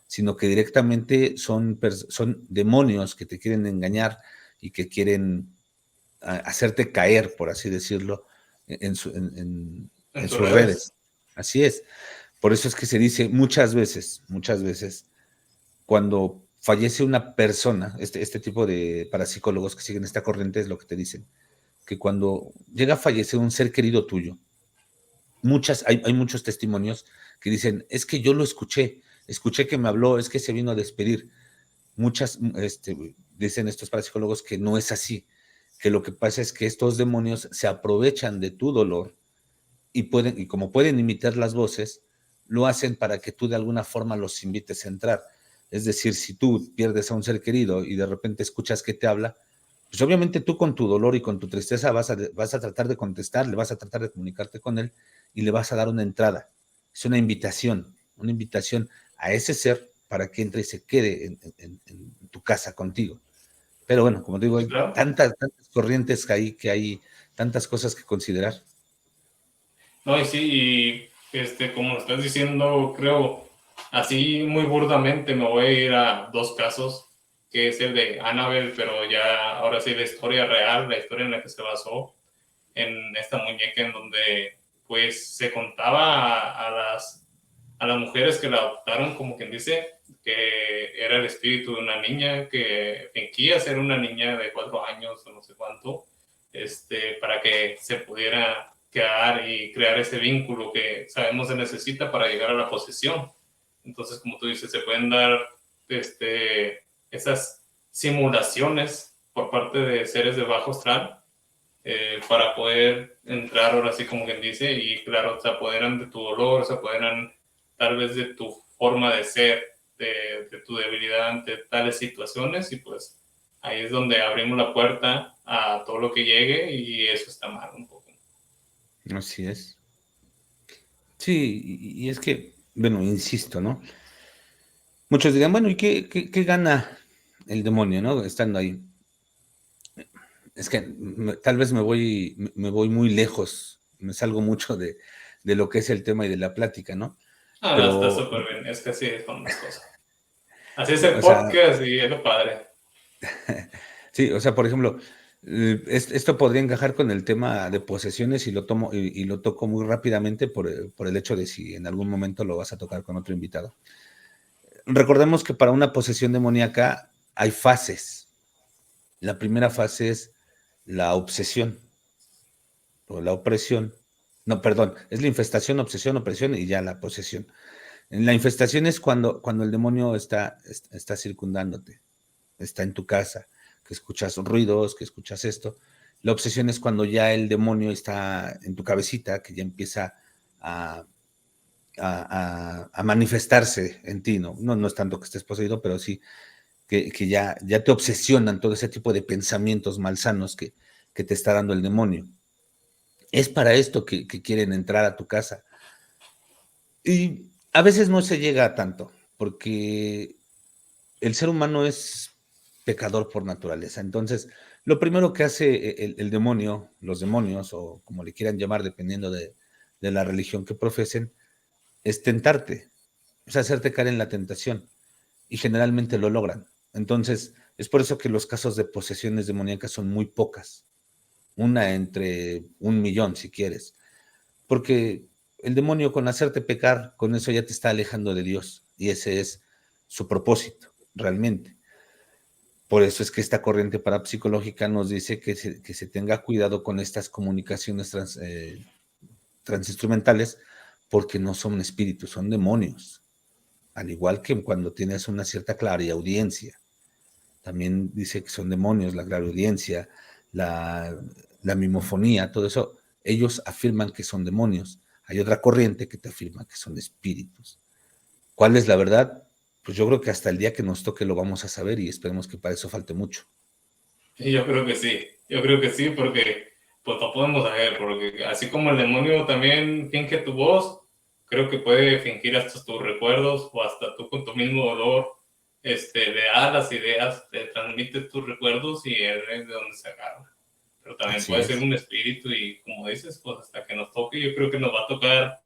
Speaker 2: sino que directamente son demonios que te quieren engañar y que quieren hacerte caer, por así decirlo,
Speaker 1: En
Speaker 2: en
Speaker 1: sus
Speaker 2: sus
Speaker 1: redes.
Speaker 2: redes. Así es. Por eso es que se dice muchas veces, cuando fallece una persona, este tipo de parapsicólogos que siguen esta corriente es lo que te dicen, que cuando llega a fallecer un ser querido tuyo, hay muchos testimonios que dicen, es que yo lo escuché que me habló, es que se vino a despedir. Muchas, dicen estos parapsicólogos que no es así, que lo que pasa es que estos demonios se aprovechan de tu dolor y como pueden imitar las voces, lo hacen para que tú de alguna forma los invites a entrar. Es decir, si tú pierdes a un ser querido y de repente escuchas que te habla, pues obviamente tú con tu dolor y con tu tristeza vas a tratar de contestarle, vas a tratar de comunicarte con él y le vas a dar una entrada. Es una invitación a ese ser para que entre y se quede en tu casa contigo. Pero bueno, como te digo,
Speaker 1: Sí,
Speaker 2: hay
Speaker 1: claro.
Speaker 2: tantas corrientes que hay tantas cosas que considerar.
Speaker 1: No, y sí, y como estás diciendo, creo, así muy burdamente me voy a ir a dos casos, que es el de Annabelle, pero ya ahora sí la historia real, la historia en la que se basó en esta muñeca en donde pues se contaba a las mujeres que la adoptaron, como quien dice, que era el espíritu de una niña que fingía ser una niña de 4 años o no sé cuánto, para que se pudiera quedar y crear ese vínculo que sabemos se necesita para llegar a la posesión. Entonces, como tú dices, se pueden dar esas simulaciones por parte de seres de bajo astral para poder entrar ahora sí como quien dice y claro, se apoderan de tu dolor, se apoderan tal vez de tu forma de ser, de tu debilidad ante tales situaciones y pues ahí es donde abrimos la puerta a todo lo que llegue y eso está mal un poco.
Speaker 2: Así es. Sí, y es que, bueno, insisto, ¿no? Muchos dirían, bueno, ¿y qué gana el demonio, ¿no? Estando ahí. Es que tal vez me voy muy lejos, me salgo mucho de lo que es el tema y de la plática, ¿no?
Speaker 1: Ah, no, está
Speaker 2: Pero,
Speaker 1: súper bien. Es que así son las cosas. Así es el
Speaker 2: o sea,
Speaker 1: podcast y es lo padre.
Speaker 2: sí, o sea, por ejemplo, esto podría encajar con el tema de posesiones y lo tomo y lo toco muy rápidamente por el hecho de si en algún momento lo vas a tocar con otro invitado. Recordemos que para una posesión demoníaca hay fases. La primera fase es la obsesión o la opresión. No, perdón, es la infestación, obsesión, opresión y ya la posesión. La infestación es cuando el demonio está circundándote, está en tu casa, que escuchas ruidos, que escuchas esto. La obsesión es cuando ya el demonio está en tu cabecita, que ya empieza a, a manifestarse en ti, ¿no? ¿no? No es tanto que estés poseído, pero sí que ya te obsesionan todo ese tipo de pensamientos malsanos que te está dando el demonio. Es para esto que quieren entrar a tu casa. Y a veces no se llega a tanto, porque el ser humano es pecador por naturaleza. Entonces, lo primero que hace el demonio, los demonios, o como le quieran llamar, dependiendo de la religión que profesen, es tentarte, es hacerte caer en la tentación. Y generalmente lo logran. Entonces, es por eso que los casos de posesiones demoníacas son muy pocas. Una entre 1 millón, si quieres. Porque el demonio con hacerte pecar, con eso ya te está alejando de Dios. Y ese es su propósito, realmente. Por eso es que esta corriente parapsicológica nos dice que se tenga cuidado con estas comunicaciones transinstrumentales, porque no son espíritus, son demonios. Al igual que cuando tienes una cierta clariaudiencia. También dice que son demonios, la clariaudiencia, la, la mimofonía, todo eso. Ellos afirman que son demonios. Hay otra corriente que te afirma que son espíritus. ¿Cuál es la verdad? Pues yo creo que hasta el día que nos toque lo vamos a saber y esperemos que para eso falte mucho.
Speaker 1: Y yo creo que sí. Yo creo que sí, porque pues no podemos saber, porque así como el demonio también finge tu voz, creo que puede fingir hasta tus recuerdos o hasta tú con tu mismo dolor, le da las ideas, te transmite tus recuerdos y él es de donde se agarra. Pero también
Speaker 2: Así
Speaker 1: puede ser
Speaker 2: es.
Speaker 1: un espíritu y como dices, pues hasta que nos toque, yo creo que nos va a tocar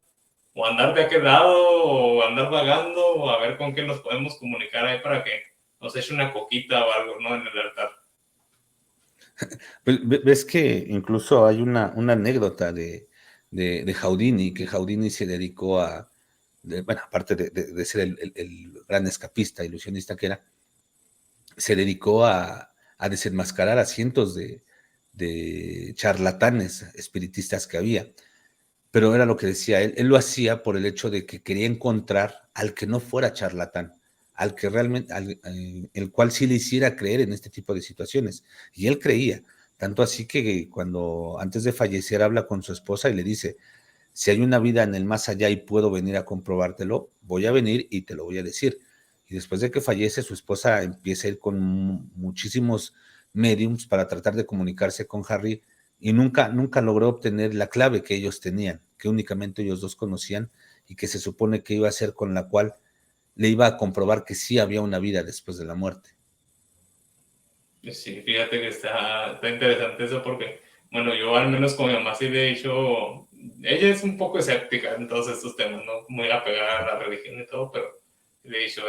Speaker 1: o andar de aquel lado o andar vagando o a ver con qué nos podemos comunicar ahí para que nos eche una coquita o algo, ¿no? En el altar.
Speaker 2: Ves que incluso hay una anécdota de Houdini, que Houdini se dedicó bueno, aparte de ser el gran escapista, ilusionista que era, se dedicó a desenmascarar a cientos de charlatanes espiritistas que había. Pero era lo que decía él lo hacía por el hecho de que quería encontrar al que no fuera charlatán, al que realmente, el cual sí le hiciera creer en este tipo de situaciones. Y él creía, tanto así que cuando antes de fallecer habla con su esposa y le dice, si hay una vida en el más allá y puedo venir a comprobártelo, voy a venir y te lo voy a decir. Y después de que fallece, su esposa empieza a ir con muchísimos mediums para tratar de comunicarse con Harry y nunca logró obtener la clave que ellos tenían, que únicamente ellos dos conocían y que se supone que iba a ser con la cual le iba a comprobar que sí había una vida después de la muerte.
Speaker 1: Sí, fíjate que está interesante eso porque, bueno, yo al menos con mi mamá sí le he dicho, ella es un poco escéptica en todos estos temas, ¿no? Muy apegada a la religión y todo, pero le he dicho,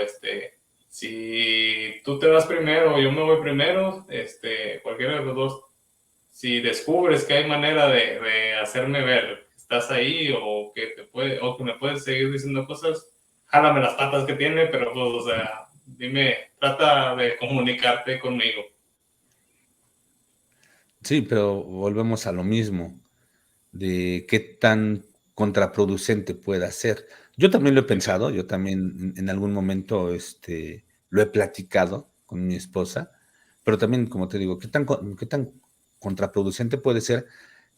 Speaker 1: si tú te vas primero o yo me voy primero, cualquiera de los dos, si descubres que hay manera de hacerme ver que estás ahí o que o que me puedes seguir diciendo cosas, jálame las patas que tiene, pero pues, o sea, dime, trata de comunicarte conmigo.
Speaker 2: Sí, pero volvemos a lo mismo, de qué tan contraproducente pueda ser. Yo también lo he pensado, yo también en algún momento lo he platicado con mi esposa, pero también, como te digo, qué tan contraproducente puede ser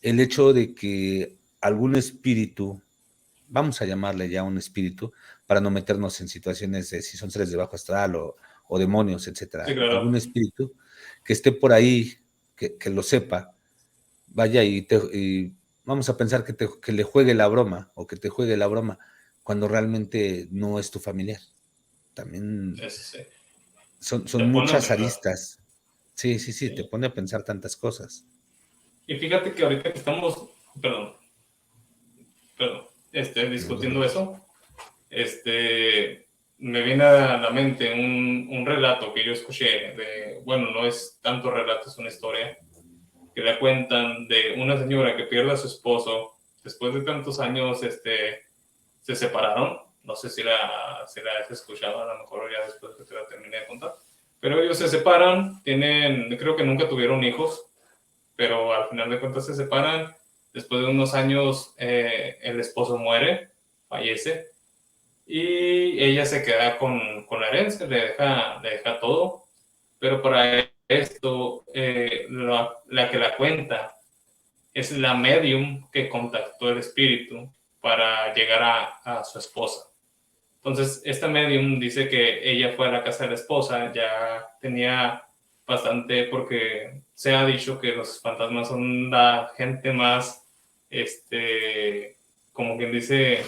Speaker 2: el hecho de que algún espíritu, vamos a llamarle ya un espíritu, para no meternos en situaciones de si son seres de bajo astral o demonios,
Speaker 1: Sí,
Speaker 2: etcétera,
Speaker 1: claro.
Speaker 2: algún espíritu que esté por ahí, que lo sepa, vaya y vamos a pensar que le juegue la broma o que te juegue la broma cuando realmente no es tu familiar. También
Speaker 1: Sí. Te
Speaker 2: son
Speaker 1: pone a
Speaker 2: muchas
Speaker 1: pensar.
Speaker 2: aristas. Sí, sí, sí, te
Speaker 1: Sí.
Speaker 2: pone a pensar tantas cosas.
Speaker 1: Y fíjate que ahorita que estamos, perdón, discutiendo eso, me viene a la mente un relato que yo escuché, bueno, no es tanto relato, es una historia, que le cuentan de una señora que pierde a su esposo, después de tantos años, se separaron, no sé si la has escuchado, a lo mejor ya después que te la terminé de contar, pero ellos se separan, creo que nunca tuvieron hijos, pero al final de cuentas se separan, después de unos años el esposo muere, fallece, y ella se queda con la herencia, le deja todo, pero para esto, la que la cuenta es la medium que contactó el espíritu para llegar a su esposa. Entonces, esta medium dice que ella fue a la casa de la esposa, ya tenía bastante, porque se ha dicho que los fantasmas son la gente más, como quien dice,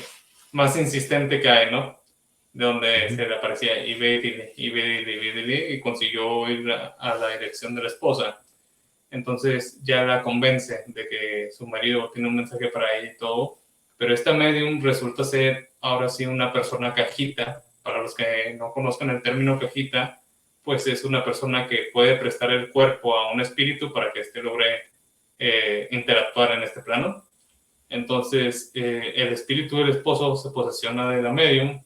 Speaker 1: más insistente que hay, ¿no? De donde se le aparecía y ve, y consiguió ir a la dirección de la esposa. Entonces ya la convence de que su marido tiene un mensaje para ella y todo, pero esta medium resulta ser ahora sí una persona cajita. Para los que no conozcan el término cajita, pues es una persona que puede prestar el cuerpo a un espíritu para que éste logre interactuar en este plano. Entonces el espíritu del esposo se posesiona de la medium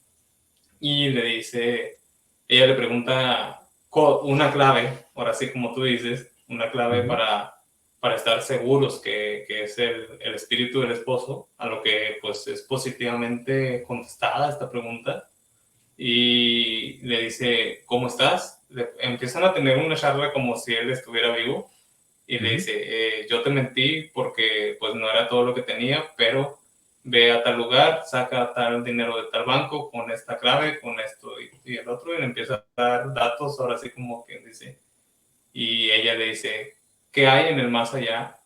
Speaker 1: y le dice, ella le pregunta una clave, ahora sí como tú dices, una clave para estar seguros que es el espíritu del esposo, a lo que pues es positivamente contestada esta pregunta, y le dice, ¿cómo estás? Empiezan a tener una charla como si él estuviera vivo, y le dice, yo te mentí porque pues no era todo lo que tenía, pero ve a tal lugar, saca tal dinero de tal banco con esta clave, con esto y el otro, y le empieza a dar datos, ahora sí como quien dice, y ella le dice, ¿qué hay en el más allá?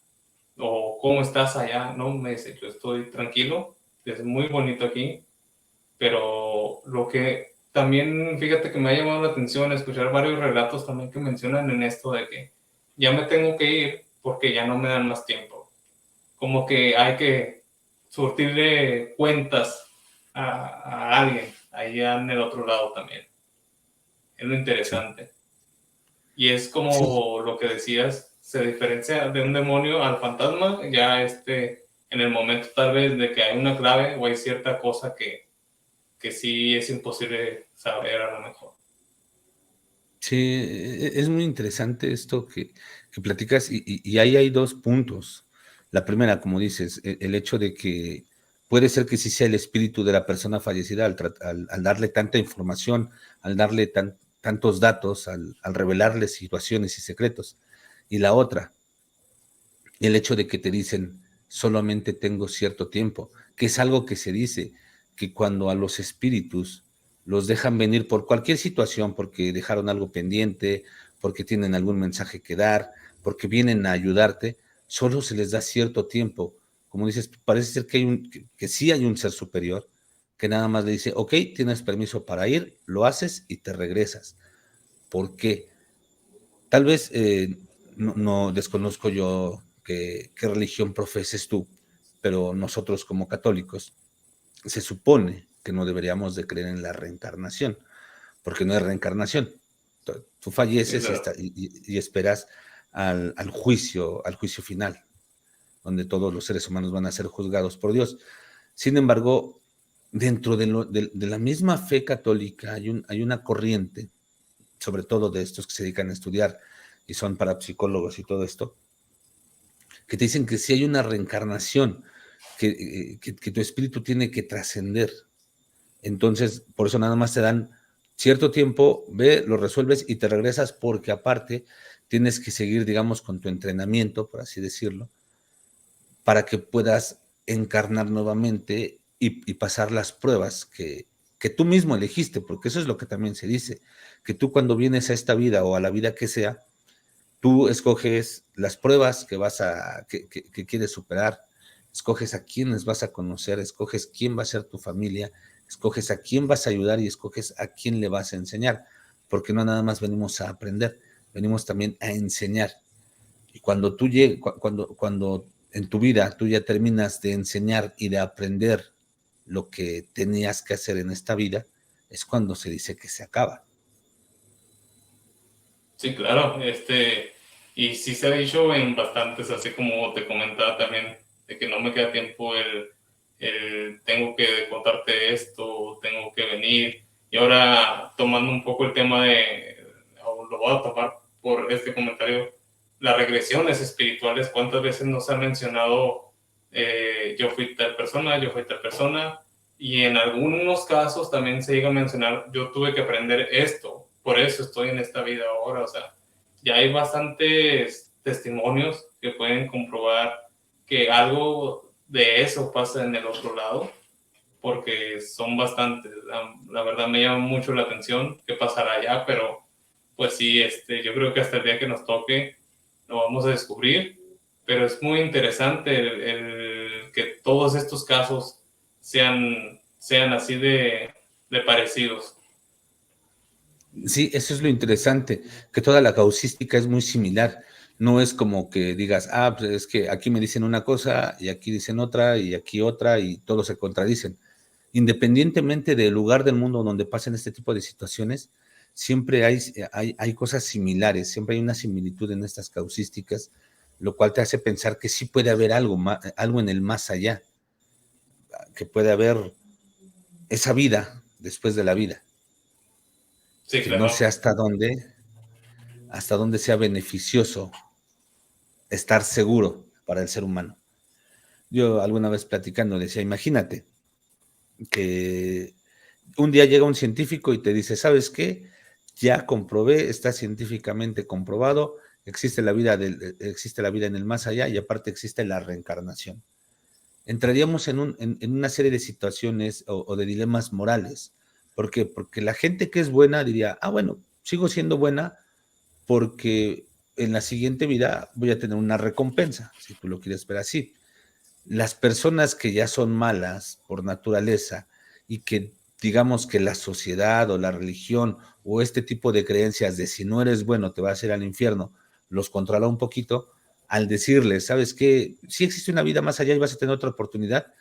Speaker 1: O ¿cómo estás allá? No, me dice, yo estoy tranquilo, es muy bonito aquí, pero lo que también, fíjate que me ha llamado la atención escuchar varios relatos también que mencionan en esto de que ya me tengo que ir porque ya no me dan más tiempo. Como que hay que surtirle cuentas a alguien allá en el otro lado también. Es lo
Speaker 2: Sí.
Speaker 1: interesante. Y es
Speaker 2: Sí,
Speaker 1: como lo que decías, se diferencia de un demonio al fantasma, ya en el momento tal vez de que hay una clave o hay cierta cosa que sí es imposible saber a lo mejor.
Speaker 2: sí, es muy interesante esto que platicas y ahí hay dos puntos. La primera, como dices, el hecho de que puede ser que sí sea el espíritu de la persona fallecida al darle tanta información, al darle tantos datos, al revelarle situaciones y secretos. Y la otra, el hecho de que te dicen solamente tengo cierto tiempo, que es algo que se dice, que cuando a los espíritus los dejan venir por cualquier situación, porque dejaron algo pendiente, porque tienen algún mensaje que dar, porque vienen a ayudarte, solo se les da cierto tiempo. Como dices, parece ser que sí hay un ser superior que nada más le dice, ok, tienes permiso para ir, lo haces y te regresas. ¿Por qué? Tal vez no desconozco yo qué religión profeses tú, pero nosotros como católicos se supone que no deberíamos de creer en la reencarnación, porque no es reencarnación. Tú
Speaker 1: Sí,
Speaker 2: falleces
Speaker 1: claro.
Speaker 2: y esperas al juicio final, donde todos los seres humanos van a ser juzgados por Dios. Sin embargo, dentro de la misma fe católica hay una corriente, sobre todo de estos que se dedican a estudiar y son parapsicólogos y todo esto, que te dicen que si hay una reencarnación, que tu espíritu tiene que trascender. Entonces, por eso nada más te dan cierto tiempo, ve, lo resuelves y te regresas porque aparte tienes que seguir, digamos, con tu entrenamiento, por así decirlo, para que puedas encarnar nuevamente y pasar las pruebas que tú mismo elegiste, porque eso es lo que también se dice, que tú cuando vienes a esta vida o a la vida que sea, tú escoges las pruebas que quieres superar, escoges a quiénes vas a conocer, escoges quién va a ser tu familia, escoges a quién vas a ayudar y escoges a quién le vas a enseñar, porque no nada más venimos a aprender, venimos también a enseñar. Y cuando cuando en tu vida tú ya terminas de enseñar y de aprender lo que tenías que hacer en esta vida, es cuando se dice que se acaba.
Speaker 1: Sí, claro, y sí se ha dicho en bastantes, así como te comentaba también, de que no me queda tiempo el tengo que contarte esto, tengo que venir, y ahora tomando un poco el tema o lo voy a tomar por este comentario, las regresiones espirituales, ¿cuántas veces nos han mencionado yo fui tal persona, y en algunos casos también se llega a mencionar, yo tuve que aprender esto, por eso estoy en esta vida ahora, o sea, ya hay bastantes testimonios que pueden comprobar que algo de eso pasa en el otro lado, porque son bastantes, la verdad me llama mucho la atención qué pasará allá, pero pues sí, yo creo que hasta el día que nos toque lo vamos a descubrir, pero es muy interesante el que todos estos casos sean así de parecidos.
Speaker 2: Sí, eso es lo interesante, que toda la causística es muy similar. No es como que digas, pues es que aquí me dicen una cosa y aquí dicen otra y aquí otra y todos se contradicen. Independientemente del lugar del mundo donde pasen este tipo de situaciones, siempre hay cosas similares, siempre hay una similitud en estas causísticas, lo cual te hace pensar que sí puede haber algo en el más allá, que puede haber esa vida después de la vida,
Speaker 1: Sí,
Speaker 2: que no sé
Speaker 1: claro.
Speaker 2: hasta dónde sea beneficioso estar seguro para el ser humano. Yo alguna vez platicando decía, imagínate que un día llega un científico y te dice, ¿sabes qué? Ya comprobé, está científicamente comprobado, existe la vida en el más allá y aparte existe la reencarnación. Entraríamos en una serie de situaciones o de dilemas morales. ¿Por qué? Porque la gente que es buena diría, bueno, sigo siendo buena porque en la siguiente vida voy a tener una recompensa, si tú lo quieres ver así. Las personas que ya son malas por naturaleza y que digamos que la sociedad o la religión o este tipo de creencias de si no eres bueno te vas a ir al infierno, los controla un poquito, al decirles, ¿sabes qué? Si existe una vida más allá y vas a tener otra oportunidad,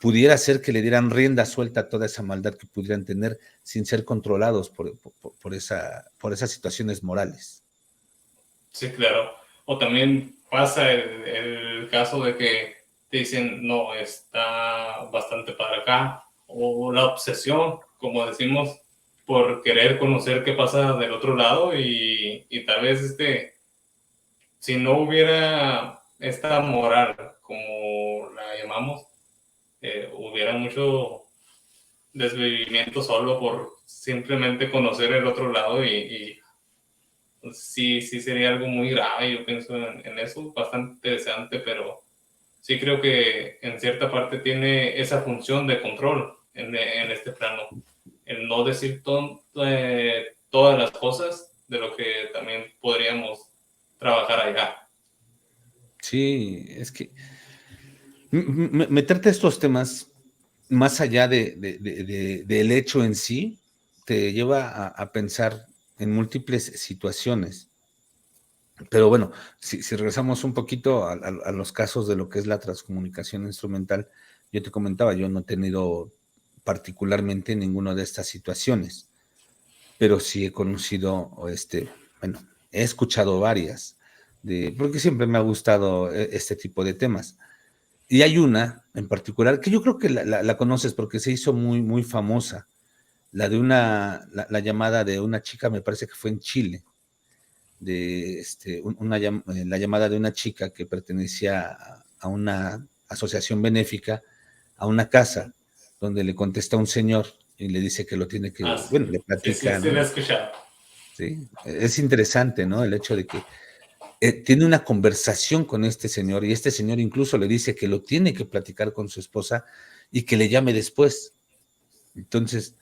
Speaker 2: pudiera ser que le dieran rienda suelta a toda esa maldad que pudieran tener sin ser controlados por esas situaciones morales.
Speaker 1: Sí, claro. O también pasa el caso de que te dicen, no, está bastante para acá, o la obsesión, como decimos, por querer conocer qué pasa del otro lado y tal vez si no hubiera esta moral, como la llamamos, hubiera mucho desvivimiento solo por simplemente conocer el otro lado y sí, sí sería algo muy grave, yo pienso en eso, bastante interesante, pero sí creo que en cierta parte tiene esa función de control en este plano, el no decir todas las cosas de lo que también podríamos trabajar allá.
Speaker 2: Sí, es que meterte a estos temas más allá del hecho en sí, te lleva a pensar en múltiples situaciones. Pero bueno, si regresamos un poquito a los casos de lo que es la transcomunicación instrumental, yo te comentaba, yo no he tenido particularmente ninguna de estas situaciones, pero sí he conocido, bueno, he escuchado varias, porque siempre me ha gustado este tipo de temas. Y hay una en particular que yo creo que la conoces porque se hizo muy, muy famosa, la llamada de una chica, me parece que fue en Chile, la llamada de una chica que pertenecía a una asociación benéfica, a una casa, donde le contesta un señor y le dice que lo tiene
Speaker 1: Ah,
Speaker 2: que, bueno, le
Speaker 1: sí, sí,
Speaker 2: platica,
Speaker 1: sí, lo he
Speaker 2: ¿no?
Speaker 1: escuchado.
Speaker 2: Sí, es interesante, ¿no? El hecho de que tiene una conversación con este señor y este señor incluso le dice que lo tiene que platicar con su esposa y que le llame después. Entonces,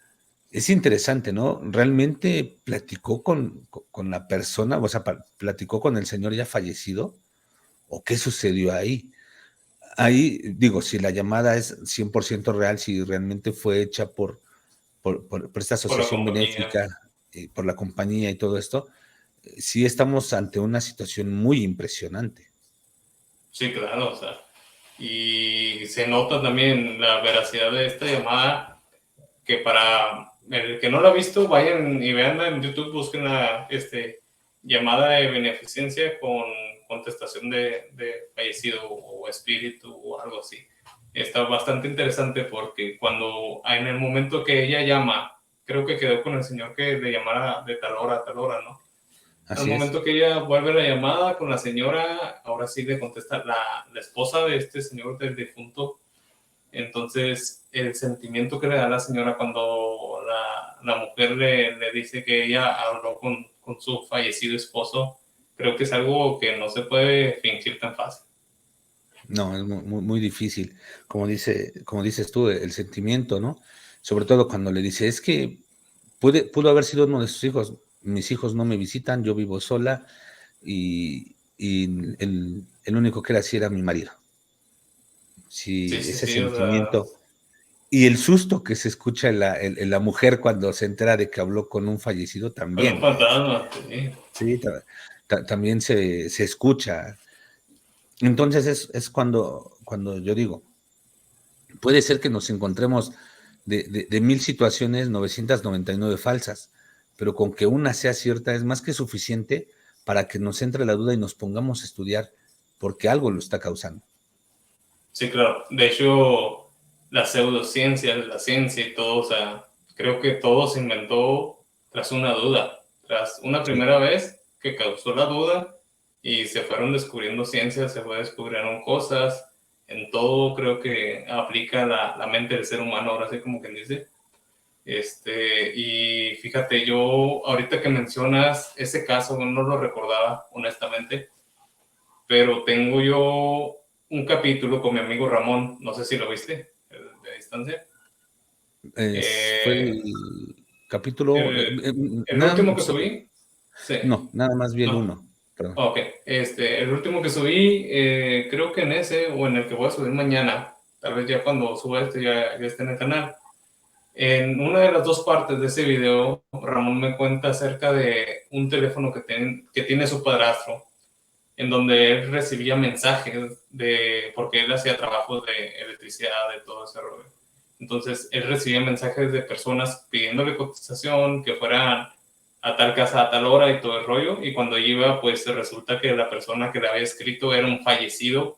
Speaker 2: es interesante, ¿no? Realmente platicó con la persona, o sea, platicó con el señor ya fallecido, o qué sucedió ahí. Ahí, digo, si la llamada es 100% real, si realmente fue hecha por esta
Speaker 1: Por la
Speaker 2: asociación
Speaker 1: compañía.
Speaker 2: benéfica, por la compañía y todo esto, sí estamos ante una situación muy impresionante.
Speaker 1: Sí, claro, o sea. y se nota también la veracidad de esta llamada, que para el que no la ha visto, vayan y veanla en YouTube, busquen la llamada de beneficencia con contestación de fallecido o espíritu o algo así. Está bastante interesante porque cuando en el momento que ella llama, creo que quedó con el señor que le llamara de tal hora a tal hora, ¿no? Al
Speaker 2: Así es.
Speaker 1: momento que ella vuelve la llamada con la señora, ahora sí le contesta la esposa de este señor del difunto. Entonces, el sentimiento que le da la señora cuando la mujer le dice que ella habló con su fallecido esposo, creo que es algo que no se puede fingir tan fácil.
Speaker 2: No, es muy difícil. Como dices tú, el sentimiento, ¿no? Sobre todo cuando le dice, es que pudo haber sido uno de sus hijos. Mis hijos no me visitan, yo vivo sola y el único que era así era mi marido.
Speaker 1: Sí,
Speaker 2: Sí,
Speaker 1: sí,
Speaker 2: ese
Speaker 1: sí, o sea,
Speaker 2: sentimiento y el susto que se escucha en la mujer cuando se entera de que habló con un fallecido
Speaker 1: con un
Speaker 2: también.
Speaker 1: fantasma, sí.
Speaker 2: Sí, también se escucha. Entonces es cuando yo digo, puede ser que nos encontremos de 1000 situaciones, 999 falsas, pero con que una sea cierta es más que suficiente para que nos entre la duda y nos pongamos a estudiar porque algo lo está causando.
Speaker 1: Sí, claro. De hecho, la pseudociencia, la ciencia y todo, o sea, creo que todo se inventó tras una duda, tras una
Speaker 2: Sí,
Speaker 1: primera vez que causó la duda y se fueron descubriendo ciencias, se fue descubriendo cosas. En todo creo que aplica la mente del ser humano, ahora sí como quien dice. Y fíjate, yo ahorita que mencionas ese caso, no lo recordaba honestamente, pero tengo yo un capítulo con mi amigo Ramón, no sé si lo viste, el de distancia.
Speaker 2: fue
Speaker 1: Eh,
Speaker 2: el capítulo,
Speaker 1: el
Speaker 2: nada,
Speaker 1: último que subí, sí,
Speaker 2: no, nada más vi el
Speaker 1: no,
Speaker 2: uno, perdón.
Speaker 1: ok, el último que subí, creo que en ese o en el que voy a subir mañana, tal vez ya cuando suba ya esté en el canal. En una de las dos partes de ese video, Ramón me cuenta acerca de un teléfono que tiene su padrastro, en donde él recibía mensajes porque él hacía trabajos de electricidad, de todo ese rollo. Entonces, él recibía mensajes de personas pidiéndole cotización, que fueran a tal casa a tal hora y todo el rollo, y cuando iba, pues resulta que la persona que le había escrito era un fallecido,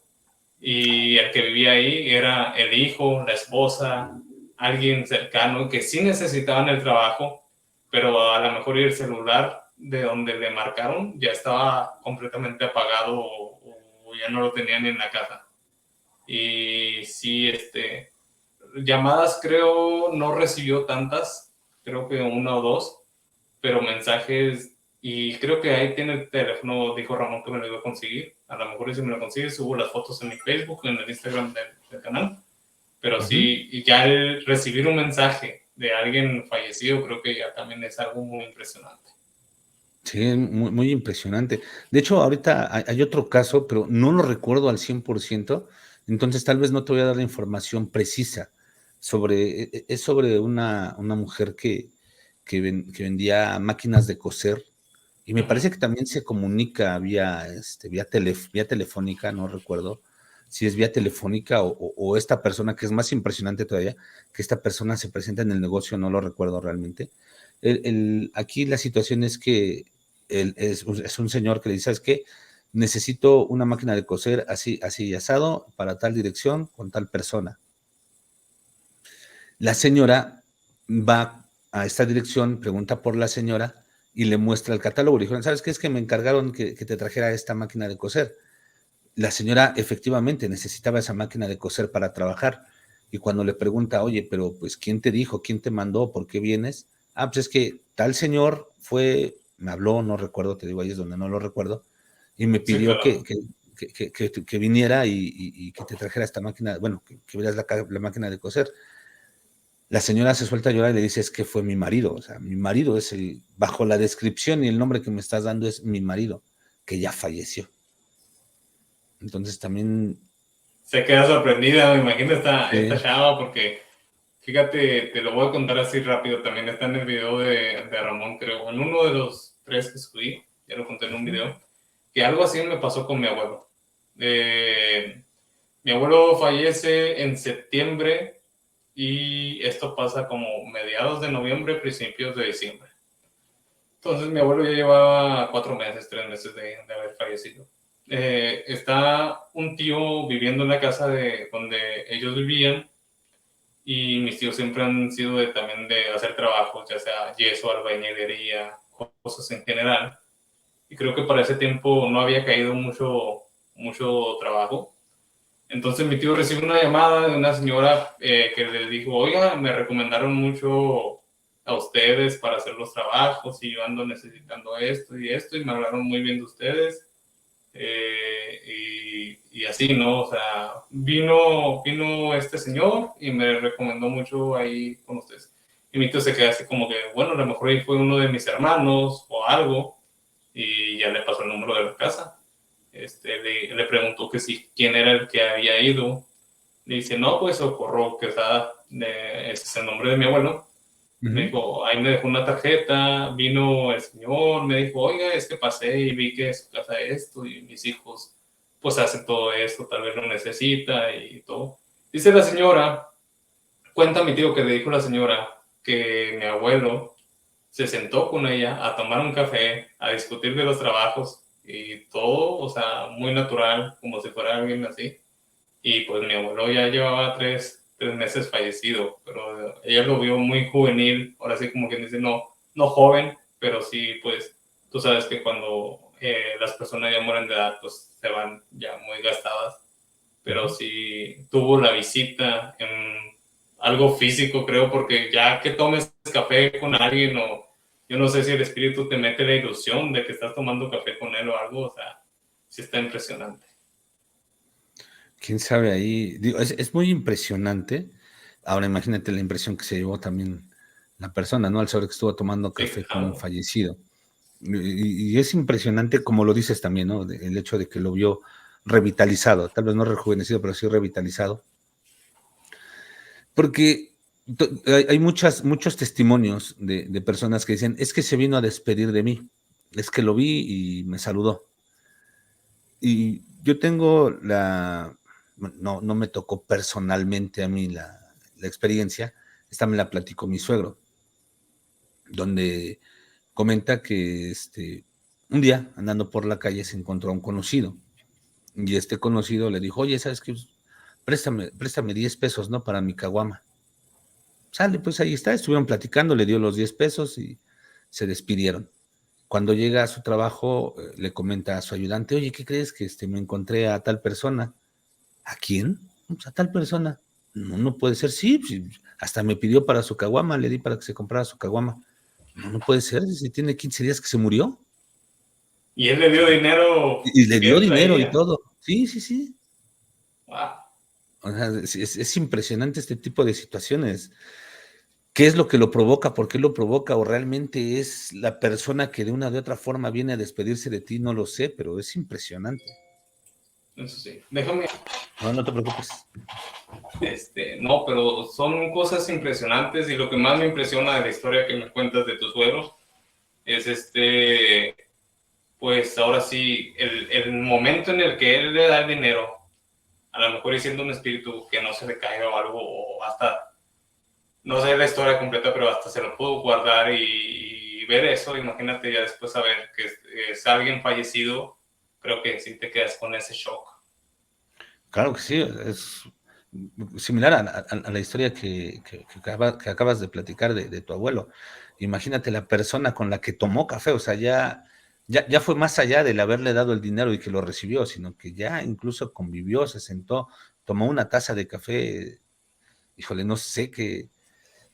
Speaker 1: y el que vivía ahí era el hijo, la esposa, alguien cercano, que sí necesitaban el trabajo, pero a lo mejor el celular de donde le marcaron ya estaba completamente apagado o ya no lo tenían en la casa. Y sí, llamadas creo no recibió tantas, creo que una o dos, pero mensajes, y creo que ahí tiene el teléfono, dijo Ramón que me lo iba a conseguir. A lo mejor si me lo consigue, subo las fotos en mi Facebook, en el Instagram del canal. Pero
Speaker 2: Ujú.
Speaker 1: sí, y ya el recibir un mensaje de alguien fallecido, creo que ya también es algo muy impresionante.
Speaker 2: Sí, es muy impresionante. De hecho, ahorita hay otro caso, pero no lo recuerdo al 100%, entonces tal vez no te voy a dar la información precisa es sobre una mujer que vendía máquinas de coser y me
Speaker 1: Ujú.
Speaker 2: parece que también se comunica vía telefónica, no recuerdo si es vía telefónica o esta persona, que es más impresionante todavía, que esta persona se presenta en el negocio, no lo recuerdo realmente. Aquí la situación es que es un señor que le dice, ¿sabes qué? Necesito una máquina de coser así, así asado, para tal dirección, con tal persona. La señora va a esta dirección, pregunta por la señora y le muestra el catálogo. Le dijeron, ¿sabes qué? Es que me encargaron que te trajera esta máquina de coser. La señora efectivamente necesitaba esa máquina de coser para trabajar. Y cuando le pregunta, oye, pero pues, ¿quién te dijo? ¿Quién te mandó? ¿Por qué vienes? Ah, pues es que tal señor me habló, no recuerdo, te digo, ahí es donde no lo recuerdo, y me
Speaker 1: Sí,
Speaker 2: pidió
Speaker 1: claro.
Speaker 2: que viniera y que te trajera esta máquina, bueno, que vieras la máquina de coser. La señora se suelta a llorar y le dice, es que fue mi marido, o sea, mi marido bajo la descripción y el nombre que me estás dando es mi marido, que ya falleció. Entonces también,
Speaker 1: Se queda sorprendida, me imagino esta
Speaker 2: sí,
Speaker 1: chava, porque fíjate, te lo voy a contar así rápido, también está en el video de Ramón, creo, en uno de los tres que subí, ya lo conté en un
Speaker 2: ujú,
Speaker 1: video, que algo así me pasó con mi abuelo. Mi abuelo fallece en septiembre y esto pasa como mediados de noviembre, principios de diciembre. Entonces mi abuelo ya llevaba 4 meses, 3 meses de haber fallecido. Está un tío viviendo en la casa de donde ellos vivían y mis tíos siempre han sido también de hacer trabajos, ya sea yeso, albañilería, cosas en general. Y creo que para ese tiempo no había caído mucho trabajo. Entonces mi tío recibe una llamada de una señora que le dijo, oiga, me recomendaron mucho a ustedes para hacer los trabajos y yo ando necesitando esto y me hablaron muy bien de ustedes. Y así, ¿no? O sea, vino este señor y me recomendó mucho ahí con ustedes. Y mi tío se queda así como que, bueno, a lo mejor ahí fue uno de mis hermanos o algo y ya le pasó el número de la casa. Le preguntó que si quién era el que había ido. Le dice, no, pues Socorro, que está, ese es el nombre de mi abuelo. Me dijo, ahí me dejó una tarjeta, vino el señor, me dijo, oiga, es que pasé y vi que su casa esto y mis hijos pues hacen todo esto, tal vez lo necesita y todo. Dice la señora, cuenta mi tío que le dijo la señora que mi abuelo se sentó con ella a tomar un café, a discutir de los trabajos y todo, o sea, muy natural, como si fuera alguien así. Y pues mi abuelo ya llevaba 3 meses fallecido, pero ella lo vio muy juvenil, ahora sí como quien dice, no joven, pero sí, pues tú sabes que cuando las personas ya mueren de edad, pues se van ya muy gastadas, pero sí tuvo la visita en algo físico, creo, porque ya que tomes café con alguien o yo no sé si el espíritu te mete la ilusión de que estás tomando café con él o algo, o sea, sí está impresionante.
Speaker 2: Quién sabe ahí, digo, es muy impresionante. Ahora imagínate la impresión que se llevó también la persona, ¿no? Al saber que estuvo tomando
Speaker 1: Sí,
Speaker 2: café con un
Speaker 1: claro.
Speaker 2: fallecido. Y es impresionante, como lo dices también, ¿no? El hecho de que lo vio revitalizado, tal vez no rejuvenecido, pero sí revitalizado. Porque hay muchos testimonios de personas que dicen, es que se vino a despedir de mí, es que lo vi y me saludó. Y yo tengo no me tocó personalmente a mí la experiencia, esta me la platicó mi suegro, donde comenta que un día andando por la calle se encontró a un conocido y este conocido le dijo, oye, ¿sabes qué? Préstame 10 pesos, ¿no? Para mi caguama. Sale, pues ahí está, estuvieron platicando, le dio los 10 pesos y se despidieron. Cuando llega a su trabajo, le comenta a su ayudante, oye, ¿qué crees que me encontré a tal persona? ¿A quién? Pues a tal persona. No, no puede ser, sí, hasta me pidió para su caguama, le di para que se comprara su caguama. No, no puede ser, si tiene 15 días que se murió.
Speaker 1: Y él le dio dinero
Speaker 2: Y le
Speaker 1: que
Speaker 2: dio
Speaker 1: él
Speaker 2: dinero y
Speaker 1: traía.
Speaker 2: todo. Sí, sí, sí.
Speaker 1: Wow.
Speaker 2: O sea, es impresionante este tipo de situaciones. ¿Qué es lo que lo provoca? ¿Por qué lo provoca? ¿O realmente es la persona que de una u otra forma viene a despedirse de ti? No lo sé, pero es impresionante.
Speaker 1: Eso sí. Déjame.
Speaker 2: No, no te preocupes.
Speaker 1: No, pero son cosas impresionantes y lo que más me impresiona de la historia que me cuentas de tus suegros es pues ahora sí, el momento en el que él le da el dinero, a lo mejor y siendo un espíritu que no se le caiga o algo, o hasta, no sé la historia completa, pero hasta se lo pudo guardar y ver eso, imagínate ya después saber que es alguien fallecido, creo que sí te quedas con ese shock.
Speaker 2: Claro que sí, es similar a la historia que acabas de platicar de tu abuelo. Imagínate la persona con la que tomó café, o sea, ya fue más allá del haberle dado el dinero y que lo recibió, sino que ya incluso convivió, se sentó, tomó una taza de café. Híjole, no sé qué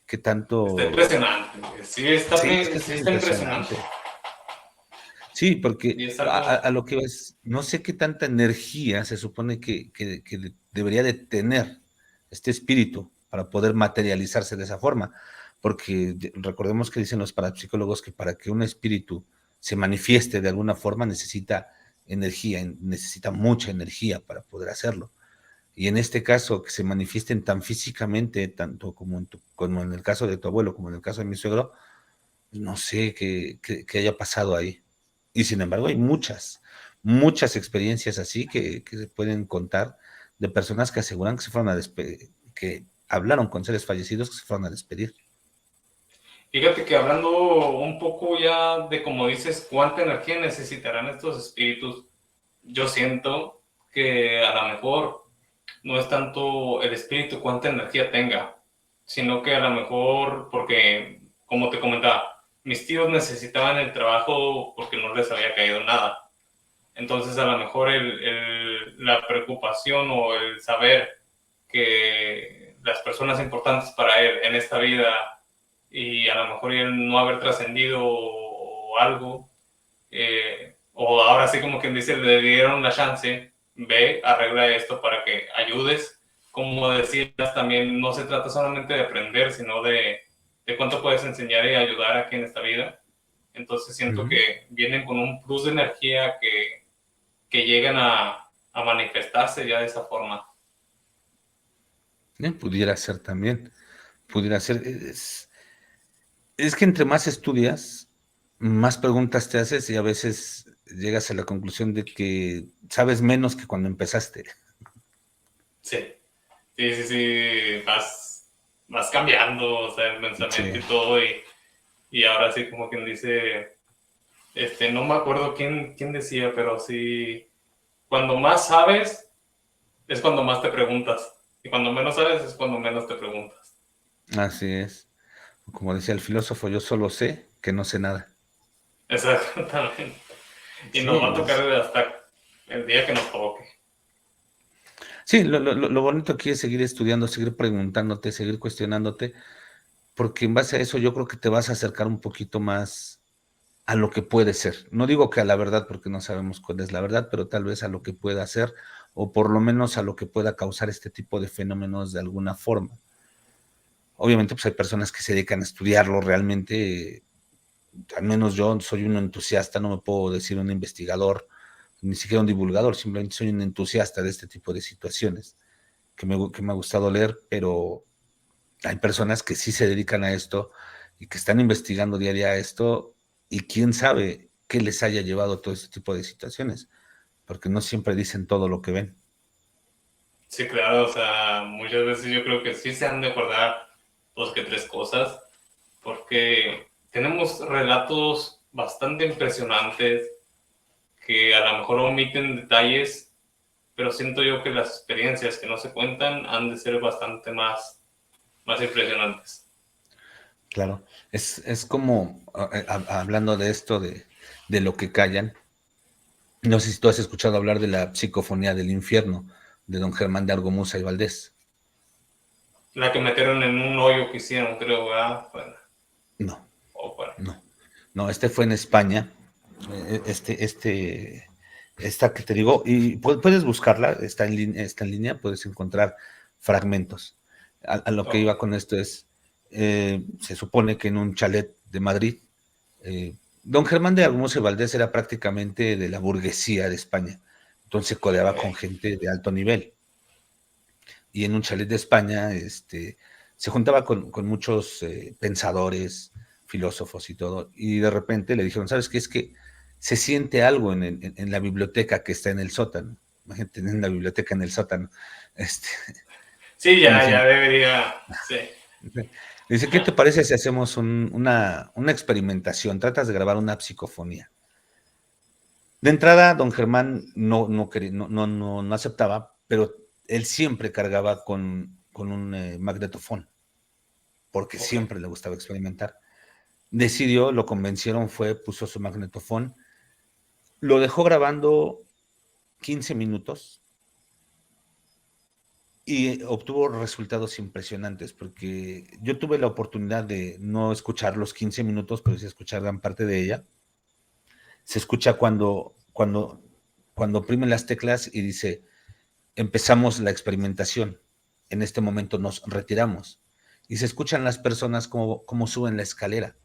Speaker 1: Está
Speaker 2: tanto.
Speaker 1: impresionante, sí
Speaker 2: Sí, es que
Speaker 1: sí
Speaker 2: es
Speaker 1: está impresionante.
Speaker 2: impresionante. Sí, porque
Speaker 1: Y es
Speaker 2: a
Speaker 1: algo,
Speaker 2: lo que es, no sé qué tanta energía se supone que debería de tener este espíritu para poder materializarse de esa forma, porque recordemos que dicen los parapsicólogos que para que un espíritu se manifieste de alguna forma necesita energía, necesita mucha energía para poder hacerlo. Y en este caso, que se manifiesten tan físicamente, tanto como en el caso de tu abuelo, como en el caso de mi suegro, no sé qué haya pasado ahí. Y sin embargo, hay muchas experiencias así que se pueden contar de personas que aseguran que se fueron a que hablaron con seres fallecidos que se fueron a despedir.
Speaker 1: Fíjate que hablando un poco ya de, como dices, cuánta energía necesitarán estos espíritus, yo siento que a lo mejor no es tanto el espíritu cuánta energía tenga, sino que a lo mejor, porque, como te comentaba, mis tíos necesitaban el trabajo porque no les había caído nada. Entonces, a lo mejor la preocupación o el saber que las personas importantes para él en esta vida y a lo mejor el no haber trascendido o algo, o ahora sí como quien dice, le dieron la chance, ve, arregla esto para que ayudes. Como decías, también no se trata solamente de aprender, sino de cuánto puedes enseñar y ayudar aquí en esta vida. Entonces siento que vienen con un plus de energía que llegan a manifestarse ya de esa forma.
Speaker 2: Pudiera ser también, pudiera ser. Es que entre más estudias, más preguntas te haces y a veces llegas a la conclusión de que sabes menos que cuando empezaste.
Speaker 1: Sí, sí, sí, sí, vas cambiando, o sea, el pensamiento
Speaker 2: Sí.
Speaker 1: y todo, y ahora sí como quien dice, no me acuerdo quién decía, pero sí, cuando más sabes es cuando más te preguntas, y cuando menos sabes es cuando menos te preguntas.
Speaker 2: Así es. Como decía el filósofo, yo solo sé que no sé nada.
Speaker 1: Exactamente. Y
Speaker 2: Sí,
Speaker 1: nos va a tocar hasta el día que nos toque.
Speaker 2: sí, lo bonito aquí es seguir estudiando, seguir preguntándote, seguir cuestionándote, porque en base a eso yo creo que te vas a acercar un poquito más a lo que puede ser. No digo que a la verdad, porque no sabemos cuál es la verdad, pero tal vez a lo que pueda ser, o por lo menos a lo que pueda causar este tipo de fenómenos de alguna forma. Obviamente, pues hay personas que se dedican a estudiarlo realmente, al menos yo soy un entusiasta, no me puedo decir un investigador, ni siquiera un divulgador, simplemente soy un entusiasta de este tipo de situaciones que me ha gustado leer, pero hay personas que sí se dedican a esto y que están investigando día a día esto y quién sabe qué les haya llevado a todo este tipo de situaciones, porque no siempre dicen todo lo que ven.
Speaker 1: Sí, claro, o sea, muchas veces yo creo que sí se han de acordar dos que tres cosas, porque tenemos relatos bastante impresionantes que a lo mejor omiten detalles, pero siento yo que las experiencias que no se cuentan han de ser bastante más impresionantes.
Speaker 2: Claro, es como, hablando de esto, de lo que callan, no sé si tú has escuchado hablar de la psicofonía del infierno, de don Germán de Argumusa y Valdés.
Speaker 1: La que metieron en un hoyo que hicieron, creo, ¿verdad? Bueno,
Speaker 2: No,
Speaker 1: o bueno.
Speaker 2: no, no, este fue en España, esta que te digo, y puedes buscarla, está en línea, puedes encontrar fragmentos. A lo que
Speaker 1: Oh,
Speaker 2: iba con esto es, se supone que en un chalet de Madrid, don Germán de Argumos y Valdés era prácticamente de la burguesía de España, entonces se
Speaker 1: ok.
Speaker 2: codeaba con gente de alto nivel, y en un chalet de España, se juntaba con muchos pensadores, filósofos y todo, y de repente le dijeron, ¿sabes qué? Es que se siente algo en la biblioteca que está en el sótano. Imagínate tener una biblioteca en el sótano. Este,
Speaker 1: Sí, ya
Speaker 2: dicen,
Speaker 1: debería, sí.
Speaker 2: dice, ¿qué te parece si hacemos una experimentación? Tratas de grabar una psicofonía. De entrada, don Germán no aceptaba, pero él siempre cargaba con un magnetofón, porque
Speaker 1: Ok.
Speaker 2: siempre le gustaba experimentar. Decidió, lo convencieron, puso su magnetofón, lo dejó grabando 15 minutos y obtuvo resultados impresionantes, porque yo tuve la oportunidad de no escuchar los 15 minutos, pero sí escuchar gran parte de ella. Se escucha cuando oprime las teclas y dice, empezamos la experimentación, en este momento nos retiramos. Y se escuchan las personas como suben la escalera.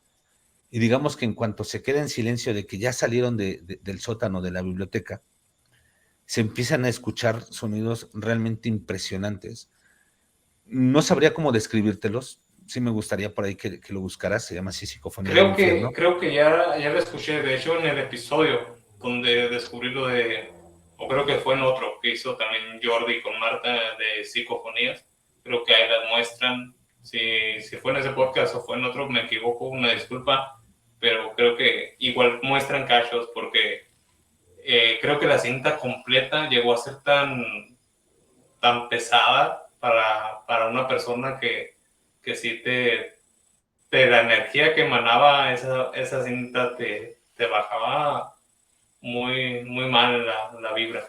Speaker 2: Y digamos que en cuanto se queda en silencio de que ya salieron del sótano de la biblioteca, se empiezan a escuchar sonidos realmente impresionantes. No sabría cómo describírtelos, sí me gustaría por ahí que lo buscaras, se llama así Psicofonía del Infierno.
Speaker 1: Creo que ya lo escuché, de hecho, en el episodio donde descubrí lo de o creo que fue en otro que hizo también Jordi con Marta de psicofonías. Creo que ahí las muestran. Si fue en ese podcast o fue en otro, me equivoco, una disculpa, pero creo que igual muestran cachos porque creo que la cinta completa llegó a ser tan pesada para una persona que sí la energía que emanaba esa cinta te bajaba muy, muy mal la vibra.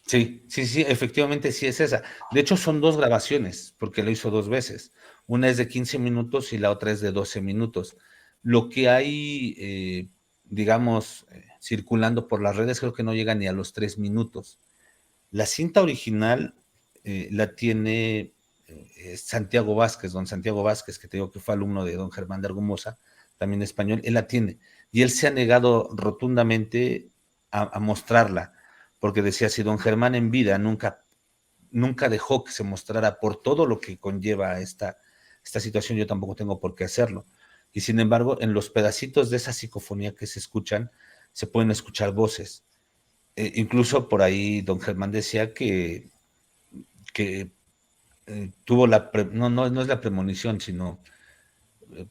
Speaker 2: Sí, sí, sí, efectivamente sí es esa. De hecho, son dos grabaciones, porque lo hizo dos veces. Una es de 15 minutos y la otra es de 12 minutos. Lo que hay, digamos, circulando por las redes, creo que no llega ni a los 3 minutos. La cinta original la tiene Santiago Vázquez, don Santiago Vázquez, que te digo que fue alumno de don Germán de Argumosa, también español, él la tiene. Y él se ha negado rotundamente a mostrarla, porque decía, si don Germán en vida nunca dejó que se mostrara por todo lo que conlleva esta situación, yo tampoco tengo por qué hacerlo. Y sin embargo, en los pedacitos de esa psicofonía que se escuchan, se pueden escuchar voces. Incluso por ahí don Germán decía que tuvo no es la premonición, sino